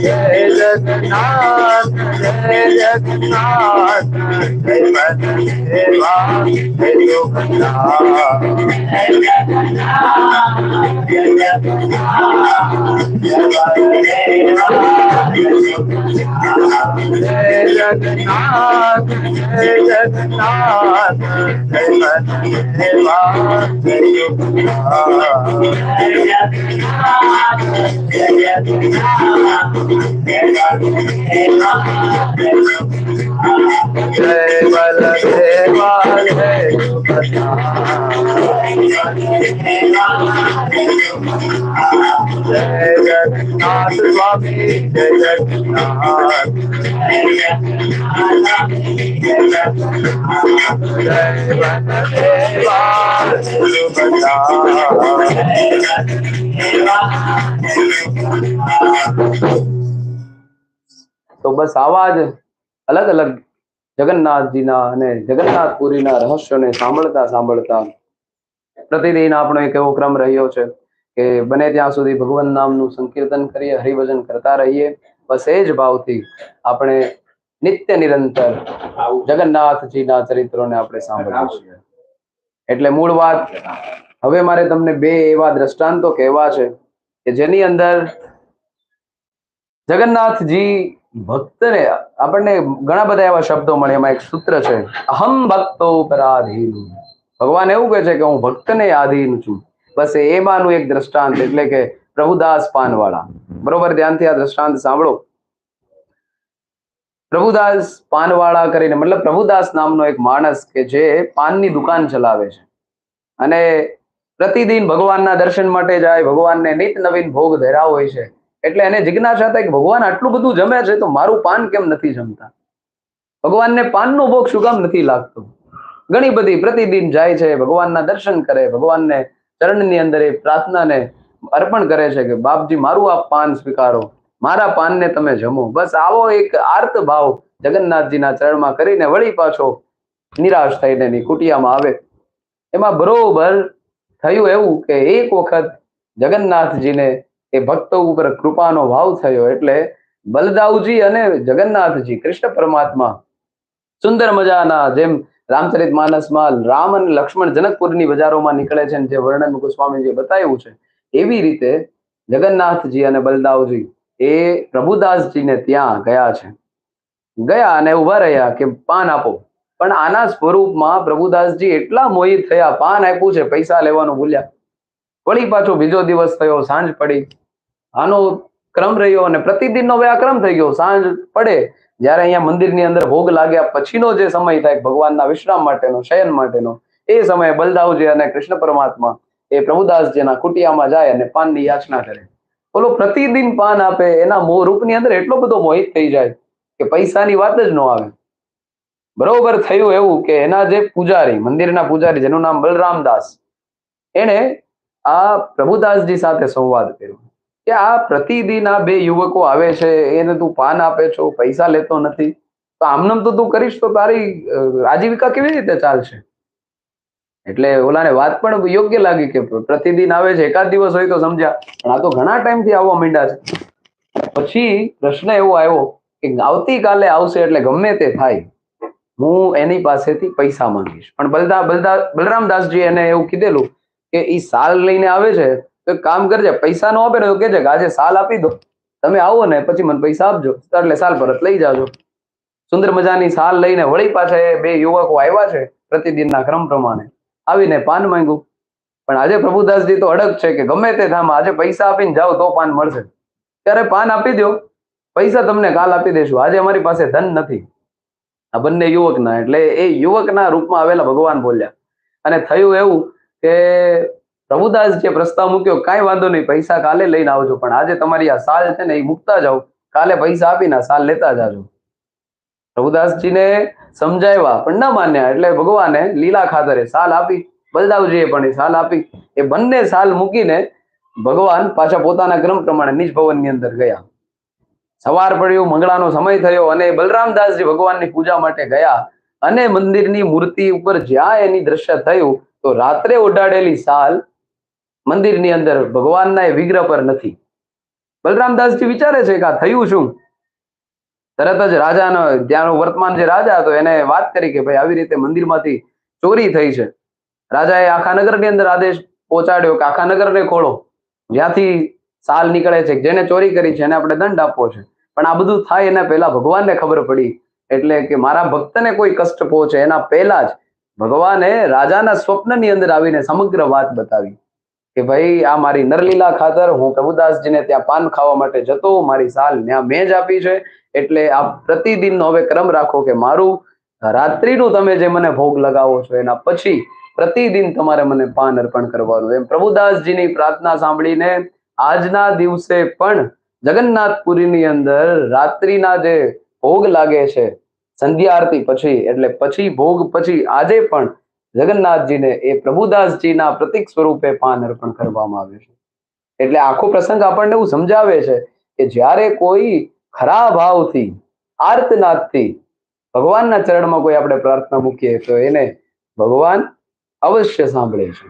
जय जगन्नाथ, जय जगन्नाथ, जय बलदेवा, जय सुभद्रा. जय जगन्नाथ, जय जगन्नाथ, जय बलदेवा, जय सुभद्रा. जय जगन्नाथ, जय जगन्नाथ, जय बलदेवा, जय सुभद्रा. जय जगन्नाथ, जय जगन्नाथ, जय बलदेवा, जय सुभद्रा. जय बलदेवा, जय सुभद्रा. जय जगन्नाथ स्वामी, जय जगन्नाथ, जय बलदेवा, सुभद्रा. તો બસ આવા જ અલગ અલગ જગન્નાથજીના અને જગન્નાથપુરીના રહસ્યોને સાંભળતા સાંભળતા પ્રતિદિન આપણો એક એવો ક્રમ રહ્યો છે કે બને ત્યાં સુધી ભગવાન નામનું સંકીર્તન કરીએ, હરિભજન કરતા રહીએ. બસ એ જ ભાવથી આપણે નિત્ય નિરંતર જગન્નાથજીના ચરિત્રોને આપણે સાંભળીએ છીએ. એટલે મૂળ વાત, હવે મારે તમને બે એવા દ્રષ્ટાંતો કહેવા છે કે જેની અંદર જગન્નાથજી ભક્તને, આપણને ઘણા બધા એવા શબ્દો મળે, એમાં એક સૂત્ર છે, અહમ ભક્તો પરાધીન. ભગવાન એવું કહે છે કે હું ભક્તને આધીન છું. બસ એમાંનું એક દ્રષ્ટાંત એટલે કે પ્રભુદાસ પાનવાળા. બરોબર, ધ્યાનથી આ દ્રષ્ટાંત સાંભળો. પ્રભુદાસ પાનવાળા કરીને, મતલબ પ્રભુદાસ નામનો એક માણસ કે જે પાનની દુકાન ચલાવે છે અને પ્રતિદિન ભગવાનના દર્શન માટે જાય, ભગવાનને નિત નવીન ભોગ ધર્યા હોય છે. એટલે એને જિજ્ઞાસા થાય કે ભગવાન આટલું બધું જમે છે તો મારું પાન કેમ નથી જમતા, ભગવાનને પાનનો ભોગ શું કામ નથી લાગતો. ઘણી બધી પ્રતિદિન જાય છે, ભગવાનના દર્શન કરે, ભગવાનને ચરણની અંદર એ પ્રાર્થનાને અર્પણ કરે છે કે બાપજી મારું આ પાન સ્વીકારો, મારા પાનને તમે જમો. બસ આવો એક આર્ત ભાવ જગન્નાથજીના ચરણમાં કરીને વળી પાછો નિરાશ થઈને એની કુટિયામાં આવે. એમાં બરોબર થયું એવું કે એક વખત જગન્નાથજીને એ ભક્તો ઉપર કૃપાનો ભાવ થયો, એટલે બલદાવજી અને જગન્નાથજી કૃષ્ણ પરમાત્મા સુંદર મજાના, જેમ રામચરિત માનસમાં રામ અને લક્ષ્મણ જનકપુરની બજારોમાં નીકળે છે, જે વર્ણન ગોસ્વામીજીએ બતાવ્યું છે, એવી રીતે જગન્નાથજી અને બલદાવજી એ પ્રભુદાસજીને ત્યાં ગયા છે. ગયા અને ઉભા રહ્યા કે પાન આપો. પણ આના સ્વરૂપમાં પ્રભુદાસજી એટલા મોહિત થયા, પાન આપ્યું છે, પૈસા લેવાનું ભૂલ્યા. વળી પાછો બીજો દિવસ થયો, સાંજ પડી, આનો ક્રમ રહ્યો અને પ્રતિદિનનો હવે આ ક્રમ થઈ ગયો. સાંજ પડે, જ્યારે અહીંયા મંદિરની અંદર ભોગ લાગ્યા પછીનો જે સમય થાય ભગવાનના વિશ્રામ માટેનો, શયન માટેનો, એ સમયે બલદાવજી અને કૃષ્ણ પરમાત્મા એ પ્રભુદાસજીના કુટિયામાં જાય અને પાનની યાચના કરે. બોલો, પ્રતિદિન પાન આપે, એના રૂપની અંદર એટલો બધો મોહિત થઈ જાય કે પૈસાની વાત જ ન આવે. બરોબર થયું એવું કે એના જે પૂજારી, મંદિરના પૂજારી, જેનું નામ બલરામદાસ, એને આ પ્રભુદાસજી સાથે સંવાદ કર્યો કે આ પ્રતિદિન આ બે યુવકો આવે છે, એને તું પાન આપે છો, પૈસા લેતો નથી, તો આમનામ તો તું કરીશ તો તારી આજીવિકા કેવી રીતે ચાલશે. એટલે ઓલાને વાત પણ યોગ્ય લાગી કે પ્રતિદિન આવે છે, એકાદ દિવસ હોય તો સમજ્યા, પણ આ તો ઘણા ટાઈમથી આવવા માંડ્યા છે. પછી પ્રશ્ન એવો આવ્યો કે આવતીકાલે આવશે એટલે ગમે તે થાય, હું એની પાસેથી પૈસા માંગીશ. પણ બલરામદાસજી એને એવું કીધેલું કે ઈ સાલ લઈને આવે છે તો એક કામ કરજે, પૈસા નો આપે ને તો કહેજે કે આજે સાલ આપી દો, તમે આવો ને પછી મને પૈસા આપજો, એટલે સાલ પરત લઈ જાજો. સુંદર મજાની સાલ લઈને વળી પાછા એ બે યુવકો આવ્યા છે, પ્રતિદિનના ક્રમ પ્રમાણે આવીને પાન માંગ્યું. પણ આજે પ્રભુદાસજી તો અડગ છે કે ગમે તે ધામ, આજે પૈસા આપીને જાઓ તો પાન મળશે. ત્યારે પાન આપી દો, પૈસા તમને કાલ આપી દેશું, આજે અમારી પાસે ધન નથી. આ બંને યુવકના, એટલે એ યુવકના રૂપમાં આવેલા ભગવાન બોલ્યા. અને થયું એવું કે પ્રભુદાસજીએ પ્રસ્તાવ મૂક્યો, કાંઈ વાંધો નહીં, પૈસા કાલે લઈને આવજો, પણ આજે તમારી આ સાલ છે ને એ મૂકતા જાઓ, કાલે પૈસા આપીને સાલ લેતા જાજો. પ્રભુદાસજીને સમજાવ્યા પણ ન માન્યા, એટલે ભગવાને લીલા ખાતરે સાલ આપી, બલદાવજીએ પણ એ સાલ આપી. એ બંને સાલ મૂકીને ભગવાન પાછા પોતાના ક્રમ પ્રમાણે નિજ ભવનની અંદર ગયા. સવાર પડ્યું, મંગળાનો સમય થયો અને બલરામદાસજી ભગવાનની પૂજા માટે ગયા અને મંદિરની મૂર્તિ ઉપર જ્યાં એની દ્રશ્ય થયું તો રાત્રે ઓઢાડેલી સાલ મંદિરની અંદર ભગવાનના એ વિગ્રહ પર નથી. બલરામદાસજી વિચારે છે કે આ થયું શું? તરત જ રાજાનો, ત્યાંનો વર્તમાન જે રાજા હતો એને વાત કરી કે ભાઈ આવી રીતે મંદિરમાંથી ચોરી થઈ છે. રાજાએ આખા નગરની અંદર આદેશ પહોંચાડ્યો કે આખા નગરને ખોળો, જ્યાંથી સાલ નીકળે છે, જેને ચોરી કરી છે એને આપણે દંડ આપવો છે. પણ આ બધું થાય એના પહેલા ભગવાનને ખબર પડી, એટલે કે મારા ભક્તને કોઈ કષ્ટ પહોંચે એના પહેલા જ ભગવાને રાજાના સ્વપ્નની અંદર આવીને સમગ્ર વાત બતાવી કે ભાઈ આ મારી નરલીલા ખાતર હું પ્રભુદાસજીને ત્યાં પાન ખાવા માટે જતો, મારી સાલ ત્યાં મેં જ આપી છે, એટલે આ પ્રતિદિનનો હવે ક્રમ રાખો કે મારું રાત્રિનું તમે જે મને ભોગ લગાવો છો એના પછી પ્રતિદિન તમારે મને પાન અર્પણ કરવાનું. એમ પ્રભુદાસજીની પ્રાર્થના સાંભળીને આજના દિવસે પણ જગન્નાથપુરીની અંદર રાત્રિના જે ભોગ લાગે છે સંધ્યા આરતી પછી, એટલે પછી ભોગ પછી આજે પણ જગન્નાથજીને એ પ્રભુદાસજીના પ્રતિક સ્વરૂપે પાન અર્પણ કરવામાં આવે છે. એટલે આખો પ્રસંગ આપણને એવું સમજાવે છે કે જ્યારે કોઈ ખરા ભાવથી, આર્તનાદથી ભગવાનના ચરણમાં કોઈ આપણે પ્રાર્થના મૂકીએ તો એને ભગવાન અવશ્ય સાંભળે છે.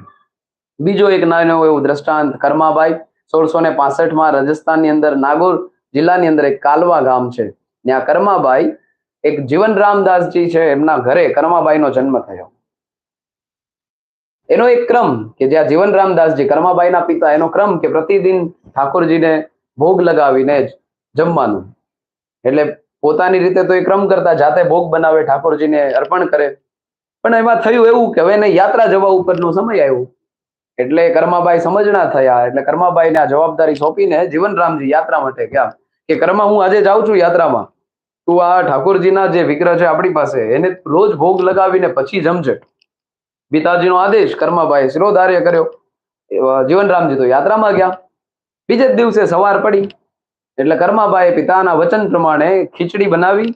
બીજો એક નાનો એવું દ્રષ્ટાંત, કર્માબાઈ 1665 રાજસ્થાનની અંદર નાગોર જિલ્લાની અંદર એક કાલવા ગામ છે, ત્યાં કર્માબાઈ એક જીવન રામદાસજી છે, એમના ઘરે કર્માબાઈનો જન્મ થયો. એનો એક ક્રમ કે જ્યાં જીવનરામદાસજી કર્માબાઈના પિતા, એનો ક્રમ કે પ્રતિદિન ઠાકોરજીને ભોગ લગાવીને જ જમવાનું. એટલે પોતાની રીતે તો એ ક્રમ કરતા, જાતે ભોગ બનાવે, ઠાકોરજીને અર્પણ કરે. પણ એમાં થયું એવું કે હવે એને યાત્રા જવા ઉપરનો સમય આવ્યો, એટલે કર્માબાઈ સમજણા થયા. એટલે કર્માબાઈને આ જવાબદારી સોંપીને જીવનરામજી યાત્રા માટે ગયા કે કર્મા, હું આજે જાઉં છું યાત્રામાં, તું આ ઠાકોરજીના જે વિગ્રહ છે આપણી પાસે, એને રોજ ભોગ લગાવીને પછી જમજે. પિતાજીનો આદેશ કર્માબાઈએ શિરોધાર્ય કર્યો. જીવનરામજી તો યાત્રામાં ગયા. બીજે જ દિવસે સવાર પડી એટલે કર્માબાઈએ પિતાના વચન પ્રમાણે ખીચડી બનાવી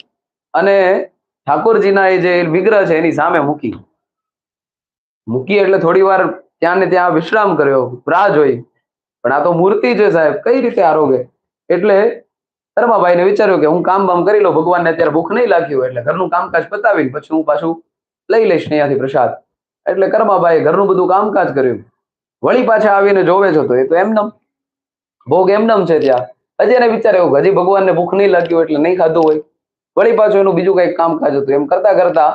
અને ઠાકોરજીના એ જે વિગ્રહ છે એની સામે મૂકી. એટલે થોડી વાર ત્યાં ને ત્યાં વિશ્રામ કર્યો, રાહ જોઈ. પણ આ તો મૂર્તિ છે સાહેબ, કઈ રીતે આરોગે? એટલે કર્માબાઈને વિચાર્યું કે હું કામ બામ કરી લઉં, ભગવાનને અત્યારે ભૂખ નહીં લાગી હોય એટલે ઘરનું કામકાજ પતાવીને પછી હું પાછું લઈ લઈશ અહીંયાથી પ્રસાદ. એટલે કર્માબાઈએ ઘરનું બધું કામકાજ કર્યું. વળી પાછા આવીને જોવે છે તો એ તો એમનેમ ભોગ એમનેમ છે ત્યાં. હજી એને વિચાર્યું કે હજી ભગવાનને ભૂખ નહીં લાગી હોય એટલે નહીં ખાધું હોય. વળી પાછું એનું બીજું કંઈક કામકાજ હતું. એમ કરતા કરતા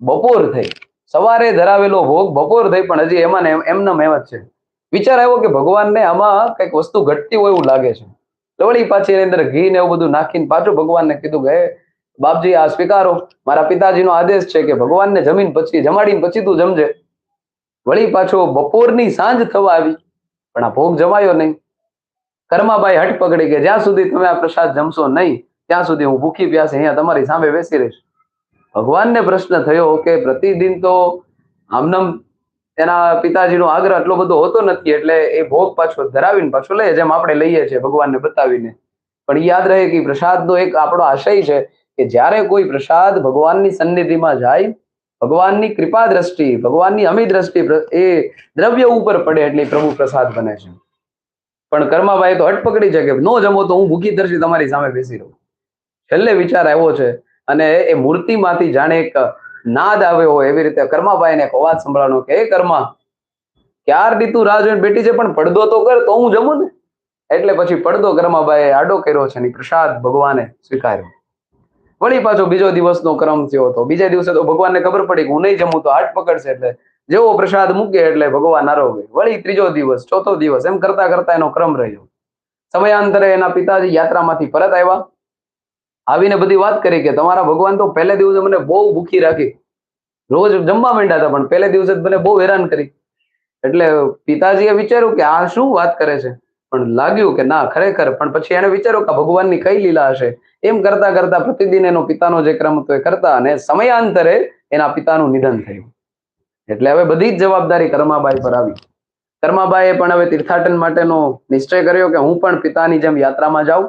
બપોર થઈ. સવારે ધરાવેલો ભોગ બપોર થઈ પણ હજી એમાં ને એમનેમ એમ જ છે. વિચાર આવ્યો કે ભગવાનને આમાં કંઈક વસ્તુ ઘટતી હોય એવું લાગે છે. વળી પાછી એની અંદર ઘી ને એવું બધું નાખીને પાછું ભગવાનને કીધું કે બાપજી આ સ્વીકારો, મારા પિતાજીનો આદેશ છે કે ભગવાનને જમાડીને પછી તું જમજે. વળી પાછો બપોરની સાંજ થવા આવી પણ આ ભોગ જમાયો નહીં. કર્માબાઈ હટ પકડી કે જ્યાં સુધી તમે આ પ્રસાદ જમશો નહીં ત્યાં સુધી હું ભૂખી પ્યાસે અહીંયા તમારી સામે બેસી રહીશ. ભગવાનને પ્રશ્ન થયો કે પ્રતિદિન તો આમનામ એના પિતાજીનો આગ્રહ એટલો બધો હોતો નથી, એટલે એ ભોગ પાછો ધરાવીને પાછો લઈએ, જેમ આપણે લઈએ છીએ ભગવાનને બતાવીને. પણ યાદ રહે કે પ્રસાદનો એક આપણો આશય છે કે જ્યારે કોઈ પ્રસાદ ભગવાનની સન્નિધિમાં જાય, ભગવાનની કૃપા દ્રષ્ટિ, ભગવાનની અમી દ્રષ્ટિ એ દ્રવ્ય ઉપર પડે એટલે પ્રભુ પ્રસાદ બને છે. પણ કર્માબાઈ તો હટ પકડી છે કે નો જમો તો હું ભૂખી તરસી તમારી સામે બેસી રહું. છેલ્લે વિચાર આવ્યો છે અને એ મૂર્તિમાંથી જાણે એક નાદ આવ્યો હોય એવી રીતે કર્માબાઈને એક અવાજ સંભળાનો કે એ કર્મા, ક્યારની તું રાહ જોઈને બેઠી છે પણ પડદો તો કર તો હું જમું ને. એટલે પછી પડદો કર્માબાઈએ આડો કર્યો છે અને પ્રસાદ ભગવાને સ્વીકાર્યો. વળી પાછો બીજો દિવસનો ક્રમ થયો હતો. બીજા દિવસે તો ભગવાનને ખબર પડી કે હું નહીં જમું તો હાટ પકડશે, એટલે જેવો પ્રસાદ મૂકે એટલે ભગવાન આરોગે. વળી ત્રીજો દિવસ, ચોથો દિવસ, એમ કરતા કરતા એનો ક્રમ રહ્યો. સમયાંતરે એના પિતાજી યાત્રામાંથી પરત આવ્યા. આવીને બધી વાત કરી કે તમારા ભગવાન તો પહેલે દિવસે મને બહુ ભૂખી રાખી, રોજ જમવા માંડ્યા હતા પણ પહેલે દિવસે મને બહુ હેરાન કરી. એટલે પિતાજીએ વિચાર્યું કે આ શું વાત કરે છે, પણ લાગ્યું કે ના ખરેખર. પણ પછી એને વિચાર્યું કે ભગવાનની કઈ લીલા હશે. એમ કરતા કરતા પ્રતિદિન એનો પિતાનો જે ક્રમ હતો એ કરતા અને સમયાંતરે એના પિતાનું નિધન થયું. એટલે હવે બધી જ જવાબદારી કર્માબાઈ પર આવી. કર્માબાઈએ પણ હવે તીર્થાટન માટેનો નિશ્ચય કર્યો કે હું પણ પિતાની જેમ યાત્રામાં જાઉં,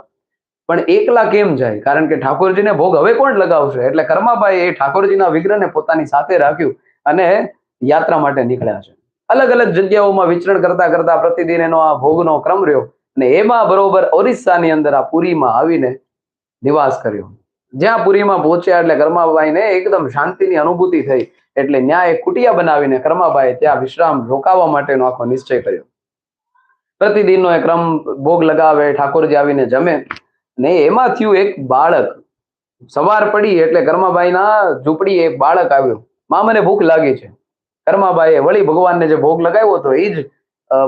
પણ એકલા કેમ જાય, કારણ કે ઠાકોરજીને ભોગ હવે કોણ લગાવશે. એટલે કર્માબાઈ એ ઠાકોરજીના વિગ્રહને પોતાની સાથે રાખ્યું અને યાત્રા માટે નીકળ્યા છે. અલગ અલગ જગ્યાઓમાં વિચરણ કરતા કરતા પ્રતિદિન એનો આ ભોગનો ક્રમ રહ્યો અને એમાં બરોબર ઓરિસ્સાની અંદર આ પુરીમાં આવીને નિવાસ કર્યો. જ્યાં પુરીમાં પહોંચ્યા એટલે કર્માબાઈને એકદમ શાંતિની અનુભૂતિ થઈ. એટલે ન્યાય એક કુટિયા બનાવીને કર્માબાઈએ ત્યાં વિશ્રામ રોકાવા માટેનો આખો નિશ્ચય કર્યો. પ્રતિદિનનો એ ક્રમ, ભોગ લગાવે, ઠાકોરજી આવીને જમે. ને એમાં થયું એક બાળક. સવાર પડી એટલે કર્માબાઈના ઝૂંપડી એક બાળક આવ્યો. માં મને ભૂખ લાગી છે. કર્માબાઈએ વળી ભગવાનને જે ભોગ લગાવ્યો હતો એ જ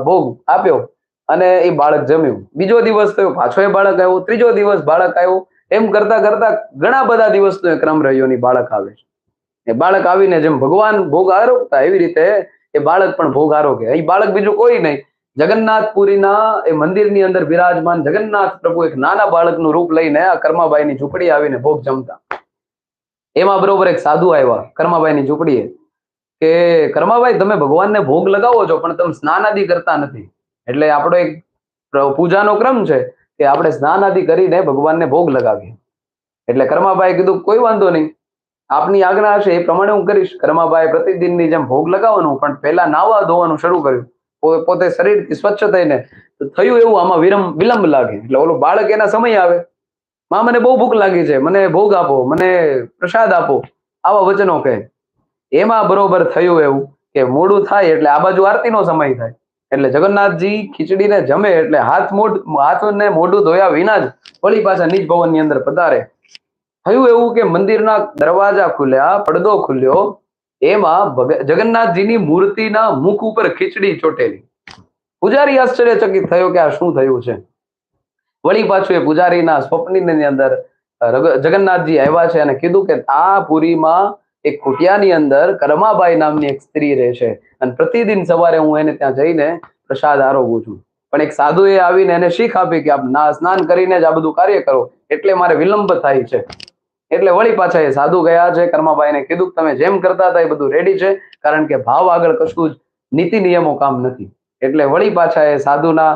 ભોગ આપ્યો અને એ બાળક જમ્યું. બીજો દિવસ થયો, પાછો એ બાળક આવ્યો. ત્રીજો દિવસ બાળક આવ્યો. એમ કરતા કરતા ઘણા બધા દિવસનો એ ક્રમ રહ્યો ને બાળક આવે છે. એ બાળક આવીને જેમ ભગવાન ભોગ આરોગતા એવી રીતે એ બાળક પણ ભોગ આરોગે. એ બાળક બીજું કોઈ નહીં, જગન્નાથપુરીના એ મંદિરની અંદર બિરાજમાન જગન્નાથ પ્રભુ એક નાના બાળકનું રૂપ લઈને આ કર્માબાઈની ઝૂંપડી આવીને ભોગ જમતા. એમાં બરોબર એક સાધુ આવ્યા કર્માબાઈની ઝૂંપડીએ કે કર્માબાઈ તમે ભગવાનને ભોગ લગાવો છો પણ તમે સ્નાન આદિ કરતા નથી. એટલે આપણો એક પૂજાનો ક્રમ છે કે આપણે સ્નાન આદિ કરીને ભગવાનને ભોગ લગાવીએ. એટલે કર્માબાઈએ કીધું કોઈ વાંધો નહીં, આપની આજ્ઞા હશે એ પ્રમાણે હું કરીશ. કર્માબાઈએ પ્રતિદિનની જેમ ભોગ લગાવવાનું પણ પહેલા નાવા ધોવાનું શરૂ કર્યું. પોતે શરીરથી સ્વચ્છ થઈને થયું એવું આમાં વિલંબ લાગે. એટલે ઓલો બાળક એના સમય આવે, માં મને બહુ ભૂખ લાગી છે, મને ભોગ આપો, મને પ્રસાદ આપો, આવા વચનો કહે. એમાં બરોબર થયું એવું કે મોડું થાય એટલે આ બાજુ આરતીનો સમય થાય. એટલે જગન્નાથજી ખીચડીને જમે એટલે હાથને મોઢું ધોયા વિના જ વળી પાછા નિજ ભવનની અંદર પધારે. થયું એવું કે મંદિરના દરવાજા ખુલ્યા, પડદો ખુલ્યો. એમાં જગન્નાથજીની મૂર્તિના મુખ ઉપર ખીચડી ચોટેલી. પૂજારી આશ્ચર્યચકિત થયો કે આ શું થયું છે. વળી પાછું એ પૂજારીના સ્વપ્નની અંદર જગન્નાથજી આવ્યા છે અને કીધું કે આ પુરીમાં એક કુટિયાની અંદર કરમાબાઈ નામની એક સ્ત્રી રહે છે અને પ્રતિદિન સવારે હું એને ત્યાં જઈને પ્રસાદ આરોગું છું. પણ એક સાધુએ આવીને એને શીખ આપી કે આપ સ્નાન કરીને જ આ બધું કાર્ય કરો, એટલે મારે વિલંબ થાય છે. એટલે વળી પાછા એ સાધુ ગયા છે. કરમાબાઈને કીધું કે તમે જેમ કરતા હતા એ બધું રેડી છે, કારણ કે ભાવ આગળ કશું જ નીતિ નિયમો કામ નથી. એટલે વળી પાછા એ સાધુના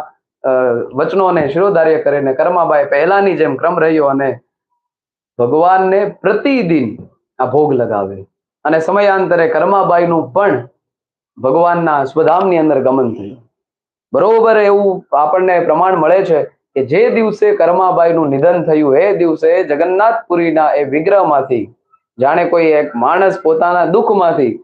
વચનોને શિરોધાર્ય કરીને કરમાબાઈ પહેલાની જેમ ક્રમ રહ્યો અને ભગવાનને પ્રતિદિન આ ભોગ લગાવે અને સમયાંતરે કરમાબાઈનું પણ ભગવાનના સ્વધામની અંદર ગમન થયું. બરોબર એવું આપણને પ્રમાણ મળે છે કે જે દિવસે કરમાબાઈનું નિધન થયું એ દિવસે જગન્નાથપુરીના એ વિગ્રહમાંથી જાણે કોઈ એક માણસ પોતાના દુઃખમાંથી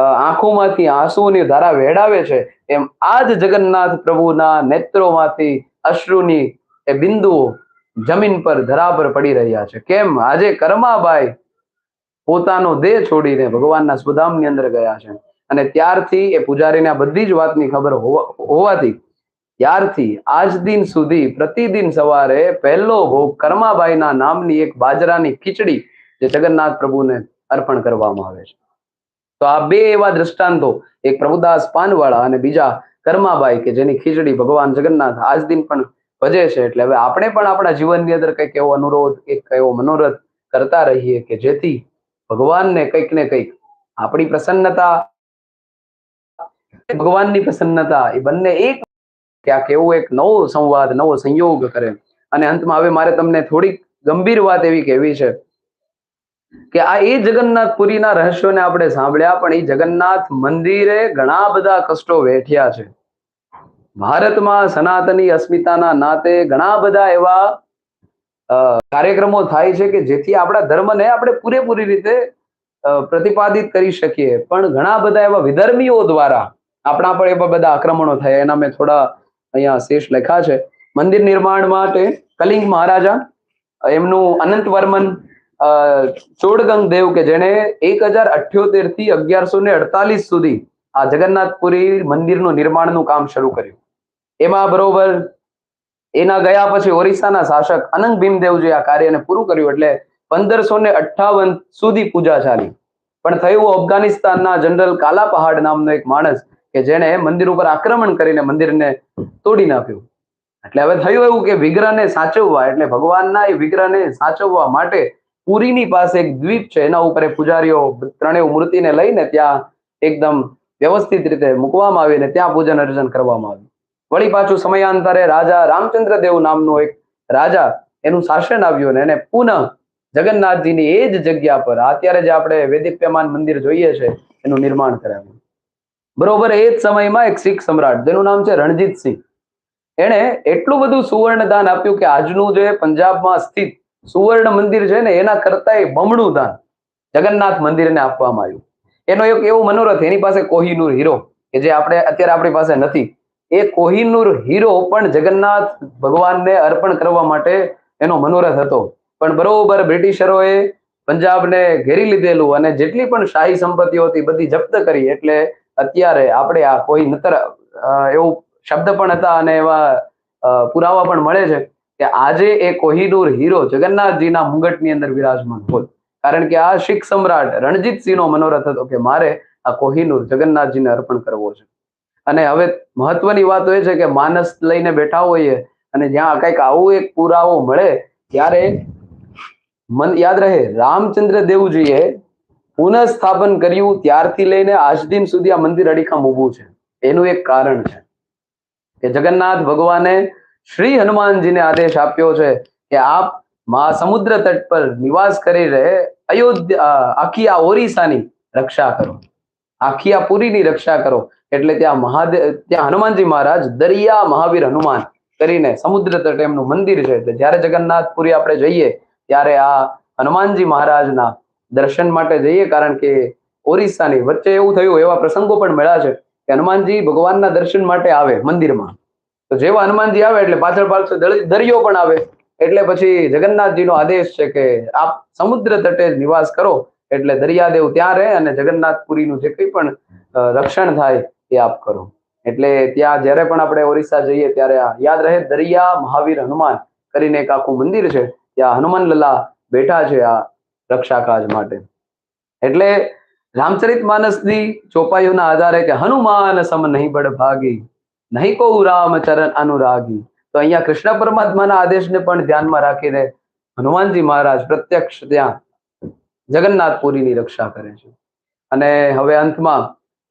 આંખોમાંથી આંસુની ધારા વહેડાવે છે, એમ આ જ જગન્નાથ પ્રભુના નેત્રોમાંથી અશ્રુની એ બિંદુઓ જમીન પર ધરા પર પડી રહ્યા છે. કેમ? આજે કરમાબાઈ પોતાનો દેહ છોડીને ભગવાનના સ્વધામની અંદર ગયા છે અને ત્યારથી એ પૂજારીને આ બધી જ વાતની ખબર હોવાથી ત્યારથી આજ દિન સુધી પ્રતિદિન સવારે પહેલો ભોગ કરમાબાઈના નામની એક બાજરાની ખીચડી જે જગન્નાથ પ્રભુને અર્પણ કરવામાં આવે છે. તો આ બે એવા દ્રષ્ટાંતો, એક પ્રભુદાસ પાનવાળા અને બીજા કરમાબાઈ કે જેની ખીચડી ભગવાન જગન્નાથ આજ દિન પણ ભજે છે. એટલે હવે આપણે પણ આપણા જીવનની અંદર કંઈક એવો અનુરોધ, એક એવો મનોરથ કરતા રહીએ કે જેથી ભગવાનને કંઈક ને કંઈક આપણી પ્રસન્નતા, ભગવાનની પ્રસન્નતા એ બંને એક ક્યાંક એવું એક નવો સંવાદ, નવો સંયોગ કરે. અને અંતમાં હવે મારે તમને થોડીક ગંભીર વાત એવી કહેવી છે કે આ એ જગન્નાથપુરીના રહસ્યોને આપણે સાંભળ્યા, પણ એ જગન્નાથ મંદિરે ઘણા બધા કષ્ટો વેઠ્યા છે. ભારતમાં સનાતની અસ્મિતાના નાતે ઘણા બધા એવા કાર્યક્રમો થાય છે કે જેથી આપણા ધર્મને આપણે પૂરેપૂરી રીતે પ્રતિપાદિત કરી શકીએ, પણ ઘણા બધા એવા વિધર્મીઓ દ્વારા આપણા પર એવા બધા આક્રમણો થયા. એના મેં થોડા અહીંયા શેષ લખ્યા છે. મંદિર નિર્માણ માટે કલિંગ મહારાજા, એમનું અનંતવર્મન ચોડગંગ દેવ કે જેણે 1078 થી 1148 સુધી આ જગન્નાથપુરી મંદિરનું નિર્માણનું કામ શરૂ કર્યું. એમાં બરોબર એના ગયા પછી ઓરિસ્સાના શાસક અનંગ ભીમદેવજી આ કાર્યને પૂરું કર્યું. એટલે 1558 સુધી પૂજા ચાલી. પણ થયું અફઘાનિસ્તાનના જનરલ કાલા પહાડ નામનો એક માણસ કે જેણે મંદિર ઉપર આક્રમણ કરીને મંદિરને તોડી નાખ્યું. એટલે હવે થયું એવું કે વિગ્રહને સાચવવા, એટલે ભગવાનના એ વિગ્રહને સાચવવા માટે પુરીની પાસે એક દ્વીપ છે, એના ઉપર પૂજારીઓ ત્રણેય મૂર્તિને લઈને ત્યાં એકદમ વ્યવસ્થિત રીતે મૂકવામાં આવીને ત્યાં પૂજન અર્ચન કરવામાં આવ્યું. વળી પાછું સમયાંતરે રાજા રામચંદ્ર દેવ નામનો એક રાજા, એનું શાસન આવ્યું અને એને પુનઃ જગન્નાથજીની એ જ જગ્યા પર અત્યારે જે આપણે વૈદિપ્યમાન મંદિર જોઈએ છે એનું નિર્માણ કરાવ્યું. બરોબર એ જ સમયમાં એક શીખ સમ્રાટ જેનું નામ છે રણજીતસિંહ, એણે એટલું બધું સુવર્ણ દાન આપ્યું કે આજનું જે પંજાબમાં સ્થિત સુવર્ણ મંદિર છે ને એના કરતાંય બમણું દાન જગન્નાથ મંદિરને આપવામાં આવ્યું. એનો એક એવો મનોરથ, એની પાસે કોહિનૂર હીરો કે જે અત્યારે આપણી પાસે નથી, એ કોહિનૂર હીરો પણ જગન્નાથ ભગવાનને અર્પણ કરવા માટે એનો મનોરથ હતો. પણ બરોબર બ્રિટિશરોએ પંજાબને ઘેરી લીધેલું અને જેટલી પણ શાહી સંપત્તિઓ હતી બધી જપ્ત કરી. એટલે અત્યારે આપણે આ કોઈ નતર એવું શબ્દ પણ હતા અને એવા પુરાવા પણ મળે છે કે આજે એ કોહિનૂર હીરો જગન્નાથજીના મુંગટની અંદર વિરાજમાન હોય. કારણ કે આ શીખ સમ્રાટ રણજીતસિંહનો મનોરથ હતો કે મારે આ કોહિનૂર જગન્નાથજીને અર્પણ કરવો છે. અને હવે મહત્વની વાત એ છે કે માનસ લઈને બેઠા હોઈએ અને જ્યાં કંઈક આવું એક પુરાવો મળે ત્યારે મન યાદ રહે, રામચંદ્ર દેવજીએ પુનઃસ્થાપન કર્યું ત્યારથી લઈને આજ દિન સુધી આ મંદિર અડીખમ ઊભું છે. એનું એક કારણ છે કે જગન્નાથ ભગવાને શ્રી હનુમાનજીને આદેશ આપ્યો છે કે આપ સમુદ્ર તટ પર નિવાસ કરી રહે અયોધ્યા, આખી આ ઓરિસ્સાની રક્ષા કરો, આખી આ પુરીની રક્ષા કરો. એટલે ત્યાં હનુમાનજી મહારાજ દરિયા મહાવીર હનુમાન કરીને સમુદ્ર તટે એમનું મંદિર છે. જ્યારે જગન્નાથપુરી આપણે જઈએ ત્યારે આ હનુમાનજી મહારાજના દર્શન માટે જઈએ, કારણ કે ઓરિસ્સાની વચ્ચે એવું થયું, એવા પ્રસંગો પણ મળ્યા છે કે હનુમાનજી ભગવાનના દર્શન માટે આવે મંદિરમાં, તો જેવા હનુમાનજી આવે એટલે પાછળ દરિયો પણ આવે. એટલે પછી જગન્નાથજીનો આદેશ છે કે આપ સમુદ્ર તટે નિવાસ કરો. એટલે દરિયાદેવ ત્યાં રહે અને જગન્નાથપુરીનું જે કંઈ પણ રક્ષણ થાય એ આપ કરો. એટલે ત્યાં જ્યારે પણ આપણે ઓરિસ્સા જઈએ ત્યારે યાદ રહે, દરિયા મહાવીર હનુમાન કરીને એક આખું મંદિર છે, ત્યાં હનુમાન લલ્લા બેઠા છે આ રક્ષાકાજ માટે. એટલે રામચરિત માનસની ચોપાઈઓના આધારે કે હનુમાન સમ નહીં બડ ભાગી, નહીં કો રામ ચરણ અનુરાગી, તો અહીંયા કૃષ્ણ પરમાત્માના આદેશને પણ ધ્યાનમાં રાખીને હનુમાનજી મહારાજ પ્રત્યક્ષ ત્યાં જગન્નાથપુરીની રક્ષા કરે છે. અને હવે અંતમાં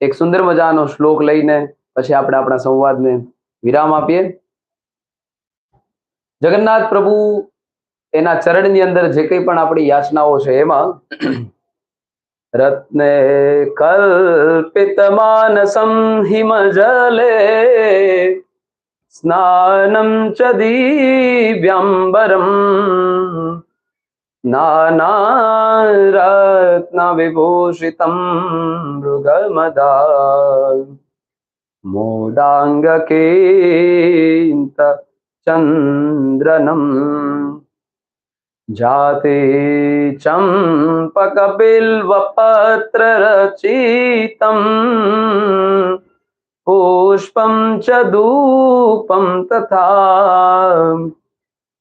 એક સુંદર મજાનો શ્લોક લઈને પછી આપણે આપણા સંવાદને વિરામ આપીએ. જગન્નાથ પ્રભુ એના ચરણની અંદર જે કંઈ પણ આપણી યાચનાઓ છે એમાં રત્ને કલ્પિત માનસમ હિમજલે સ્નાનમ ચ દિવ્યંબરમ નાનારત્ન વિભૂષિતમ મૃગમદા મોદાંગકેન્ત ચંદ્રનમ જાતે ચંપક બિલ્વ પત્ર રચિતમ પુષ્પમ ચ ધૂપમ તથા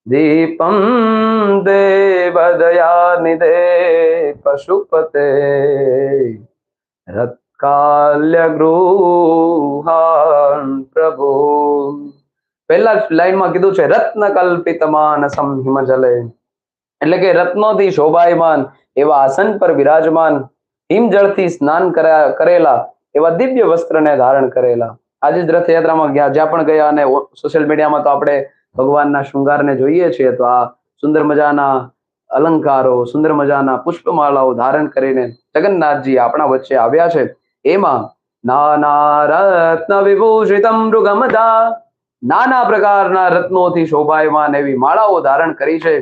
દીપમ દેવદયાનિધે પશુપતે રત્કાલ્ય ગૃહાન પ્રભુ. પહેલા લાઈનમાં કીધું છે રત્ન કલ્પિત માનસમ હિમજલે, એટલે કે રત્નોથી શોભાયમાન એવા આસન પર બિરાજમાન, હિમજળથી સ્નાન કરેલા એવા દિવ્ય વસ્ત્રને ધારણ કરેલા. આજે જ રથયાત્રામાં જ્યાં પણ ગયા અને સોશિયલ મીડિયામાં તો આપણે ભગવાનના શૃંગારને જોઈએ છીએ, તો આ સુંદર મજાના અલંકારો, સુંદર મજાના પુષ્પમાળાઓ ધારણ કરીને જગન્નાથજી આપણા વચ્ચે આવ્યા છે. એમાં નાના રત્ન વિભૂષિતમ મૃગમદા, નાના પ્રકારના રત્નોથી શોભાયમાન એવી માળાઓ ધારણ કરી છે.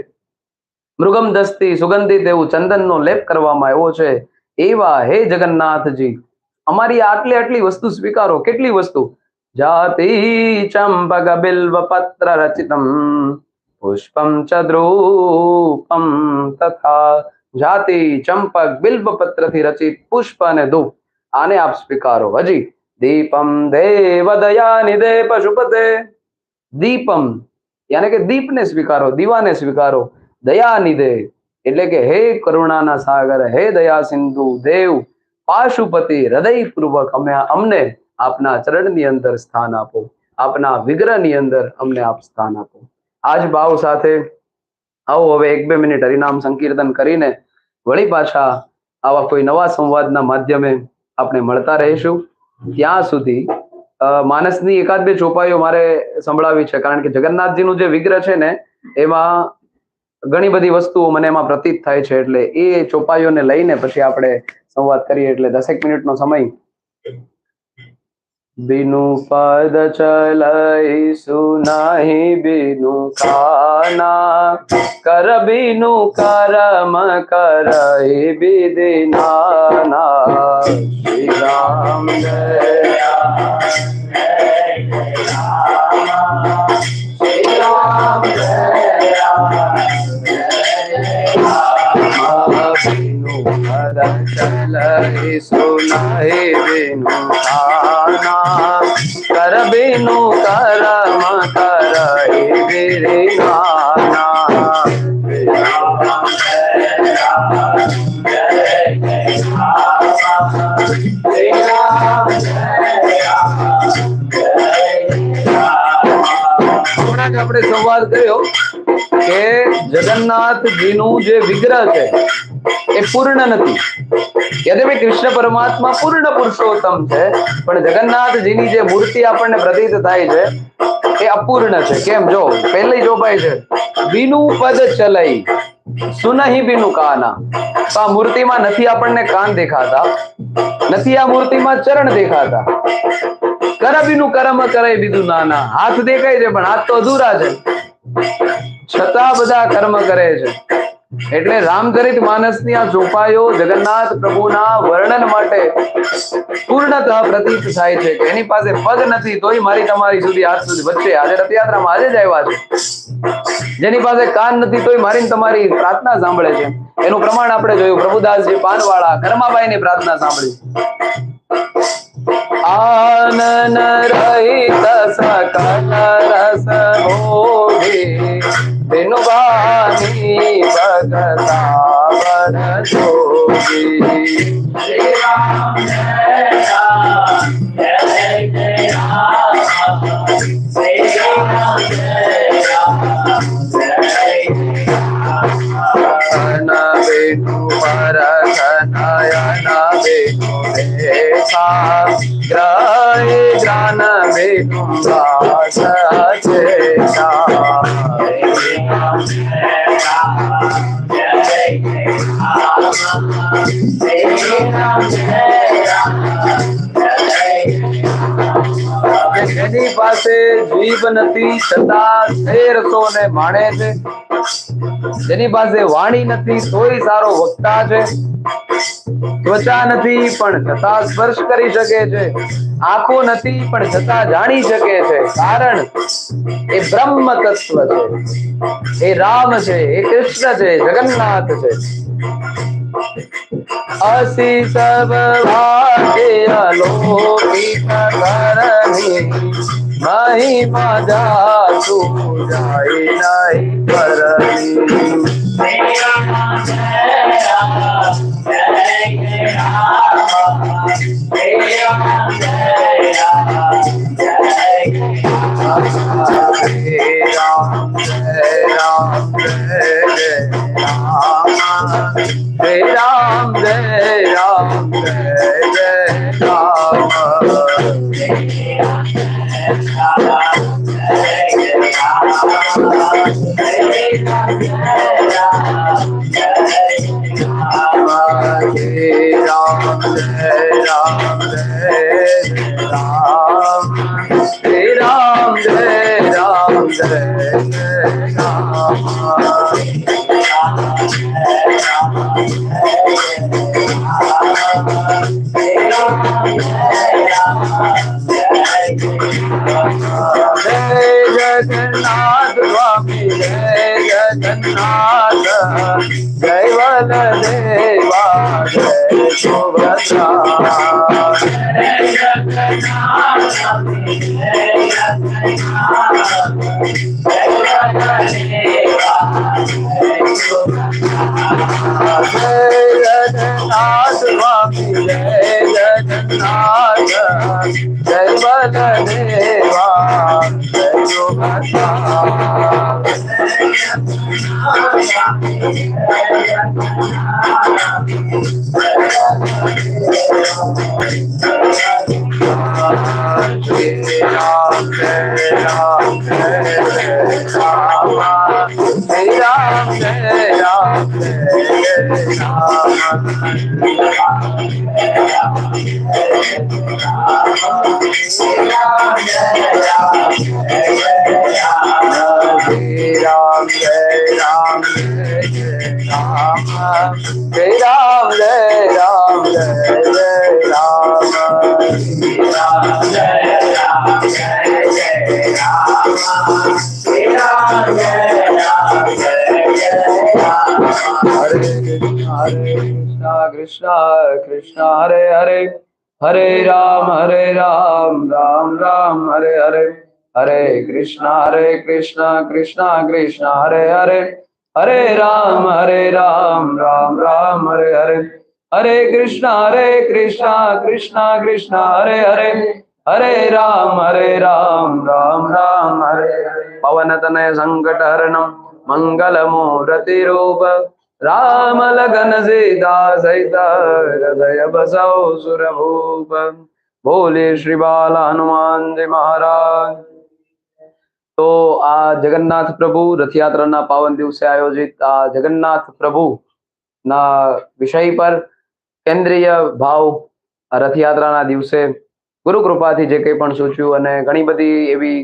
મૃગમ દસ્તી સુગંધિત એવું ચંદનનો લેપ કરવામાં આવ્યો છે. એવા હે જગન્નાથજી, અમારી આટલી વસ્તુ સ્વીકારો. કેટલી વસ્તુ? જાતિ ચંપક બિલ્વ પત્ર રચિતમ પુષ્પમ ચ ધ્રુપમ તથા, જાતિ ચંપક બિલ્વ પત્રથી રચિત પુષ્પ અને ધૂપ, આને આપ સ્વીકારો. હજી દીપમ દેવ દયાનિધે પશુપતે, દીપમ યાને કે દીપને સ્વીકારો, દીવાને સ્વીકારો. દયાનિધે એટલે કે હે કરુણાના સાગર, હે દયા સિંધુ દેવ પાશુપતિ, હૃદયપૂર્વક અમને આપના ચરણની અંદર સ્થાન આપો, આપના વિગ્રહની અંદર અમને આપ સ્થાન આપો. આજ ભાવ સાથે આવો હવે 1-2 મિનિટ હરિનામ સંકીર્તન કરીને વળી પાછા આવા કોઈ નવા સંવાદના માધ્યમે આપણે મળતા રહીશું. ત્યાં સુધી માનસની 1-2 ચોપાઈઓ મારે સંભળાવી છે, કારણ કે જગન્નાથજીનું જે વિગ્રહ છે ને એમાં ઘણી બધી વસ્તુઓ મને એમાં પ્રતીત થાય છે, એટલે એ ચોપાઈઓને લઈને પછી આપણે સંવાદ કરીએ. એટલે 10 મિનિટનો સમય. बिनु पद चलई सुनाही बिनु काना, कर बिनु करम करई विधि नाना. श्री राम जय श्री राम बिनु पद चलई सुनाही बिनु काना, कर बिनु करम करई विधि नाना. આપણે સંવાદ કર્યો કે જગન્નાથજીનું જે વિગ્રહ છે એ પૂર્ણ નથી. યદ્યપિ કૃષ્ણ પરમાત્મા પૂર્ણ પુરુષોત્તમ છે, પણ જગન્નાથજીની જે મૂર્તિ આપણને પ્રતીત થાય છે એ અપૂર્ણ છે. કેમ? જો પહેલી ચોપાઈ છે બીનુ પદ ચલઈ સુનહી બીનુ કાના. તો આ મૂર્તિમાં નથી આપણને કાન દેખાતા, નથી આ મૂર્તિમાં ચરણ દેખાતા. કર બીનુ કરમ કરે બીજું નાના, હાથ દેખાય છે પણ હાથ તો અધૂરા છે. છતાં બધા કર્મ કરે છે. એટલે રામચરિત માનસની આ ચોપાઈઓ જગન્નાથ પ્રભુના વર્ણન માટે પૂર્ણતઃ પ્રતીત થાય છે કે એની પાસે પગ નથી તોય મારી તમારી સુધી આજ સુધી વચ્ચે આજે રથયાત્રામાં આજે જ આવ્યા છે. જેની પાસે કાન નથી તોય મારી ને તમારી પ્રાર્થના સાંભળે છે. એનું પ્રમાણ આપણે જોયું. પ્રભુદાસજી પાનવાળા કર્માબાઈની પ્રાર્થના સાંભળી. આનન રહિત સકલ રસ ભોગી बिनु बानी भगता वर जोगी. श्री राम जय राम जय जय राम श्री राम जय राम जय राम बिनु परख नयन बिनु देखा ग्रह ज्ञान बिनु दास चेता. જેની પાસે જીભ નથી છતાં તે રસોને માણે છે. જેની પાસે વાણી નથી તોય સારો વક્તા છે. ત્વચા નથી પણ છતાં સ્પર્શ કરી શકે છે. આંખો નથી પણ છતાં જાણી શકે છે. કારણ એ બ્રહ્મ તત્વ છે, એ રામ છે, એ કૃષ્ણ છે, જગન્નાથ છે. અસી સબ ભાગ્ય અલૌકિક કરણી મહિમા જાસુ જાય નહીં કરણી. Jai Ram Jai Ram Jai Jai Ram. Jagannath स्वामी जय जगन्नाथ जय बलदेवा जय सुभद्रा. जय जगन्नाथ स्वामी जय जगन्नाथ जय बलदेवा जय सुभद्रा. जय जगन्नाथ स्वामी जय जगन्नाथ जय बलदेवा जय Subhadra. Krishna Krishna Hare Hare Hare Ram Ram Ram Hare Hare Hare Krishna Krishna Krishna Hare Hare Hare Ram Ram Ram Hare Hare Hare Krishna Krishna Krishna Hare Hare Hare Ram Ram Ram Hare Hare. Pavanatana Sankatarnam Mangalamurati Rupa Ram लगन सीता सहित हृदय बसौ सुरभूप. बोले श्री बाला हनुमान जी महाराज. तो आ जगन्नाथ प्रभु रथयात्रा पावन दिवसे आयोजित आ जगन्नाथ प्रभु ना विषय पर केंद्रीय भाव रथयात्रा दिवसे गुरु कृपा थी जे कई पण सूच्યું અને ઘણી બધી એવી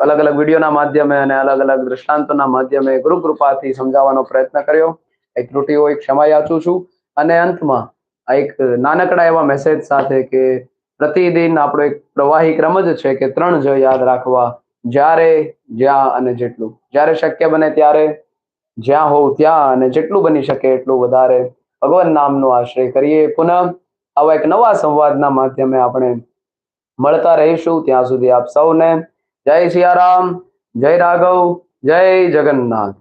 અલગ અલગ વિડીયોના માધ્યમે અને અલગ અલગ દ્રષ્ટાંતોના માધ્યમે ગુરુ કૃપાથી સમજાવવાનો પ્રયત્ન કર્યો. એક ત્રુટિ હોય ક્ષમા યાચું છું. અને અંતમાં એક નાનકડા એવા મેસેજ સાથે કે પ્રતિદિન આપણો એક પ્રવાહી ક્રમ જ છે કે 3 જ યાદ રાખવા: જ્યારે, જ્યાં અને જેટલું. જ્યારે શક્ય બને ત્યારે, જ્યાં હોવ ત્યાં, અને જેટલું બની શકે એટલું વધારે ભગવાન નામનો આશ્રય કરીએ. પુનઃ આવા એક નવા સંવાદના માધ્યમે આપણે મળતા રહીશું. ત્યાં સુધી આપ સૌને જય સિયારામ, જય રાઘવ, જય જગન્નાથ.